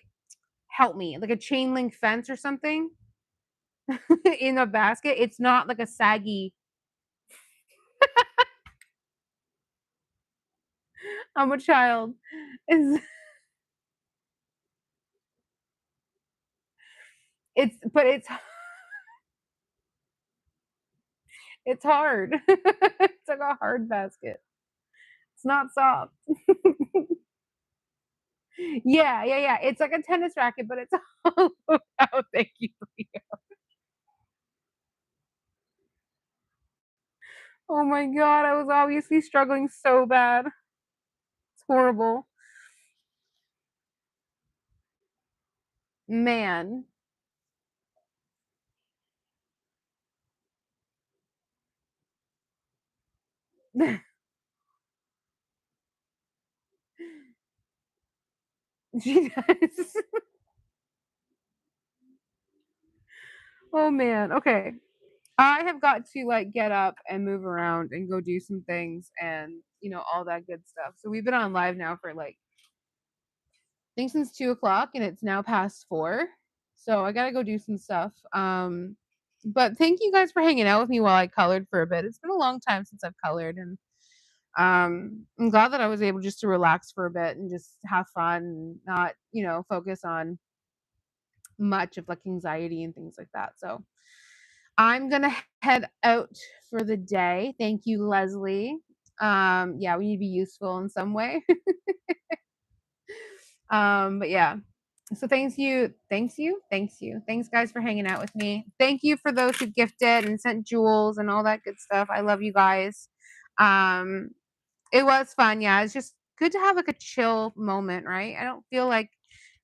help me, like a chain link fence or something in a basket. It's not like a saggy. I'm a child. It's it's hard. It's like a hard basket. It's not soft. Yeah, yeah, yeah. It's like a tennis racket, but it's hollow out. Thank you. Oh my god, I was obviously struggling so bad. It's horrible. Man. She does. Oh, man. Okay. I have got to, like, get up and move around and go do some things and, all that good stuff. So we've been on live now for, like, I think since 2 o'clock, and it's now past 4. So I gotta go do some stuff. But thank you guys for hanging out with me while I colored for a bit. It's been a long time since I've colored, and I'm glad that I was able just to relax for a bit and just have fun and not, focus on much of like anxiety and things like that. So I'm gonna head out for the day. Thank you, Leslie. Yeah, we need to be useful in some way. But yeah. So thanks guys for hanging out with me. Thank you for those who gifted and sent jewels and all that good stuff. I love you guys. Um, it was fun. Yeah, it's just good to have like a chill moment, right? I don't feel like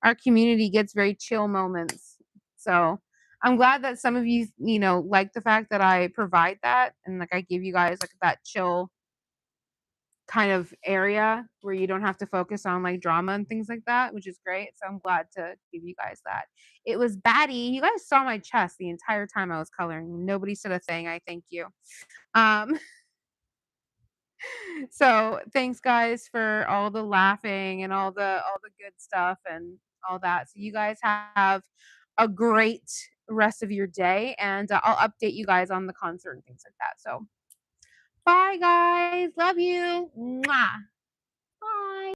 our community gets very chill moments. So I'm glad that some of you, like the fact that I provide that and like I give you guys like that chill kind of area where you don't have to focus on like drama and things like that, which is great. So I'm glad to give you guys that. It was batty. You guys saw my chest the entire time I was coloring. Nobody said a thing. I thank you. Um, so thanks guys for all the laughing and all the good stuff and all that. So you guys have a great rest of your day, and I'll update you guys on the concert and things like that. So bye guys. Love you. Mwah. Bye.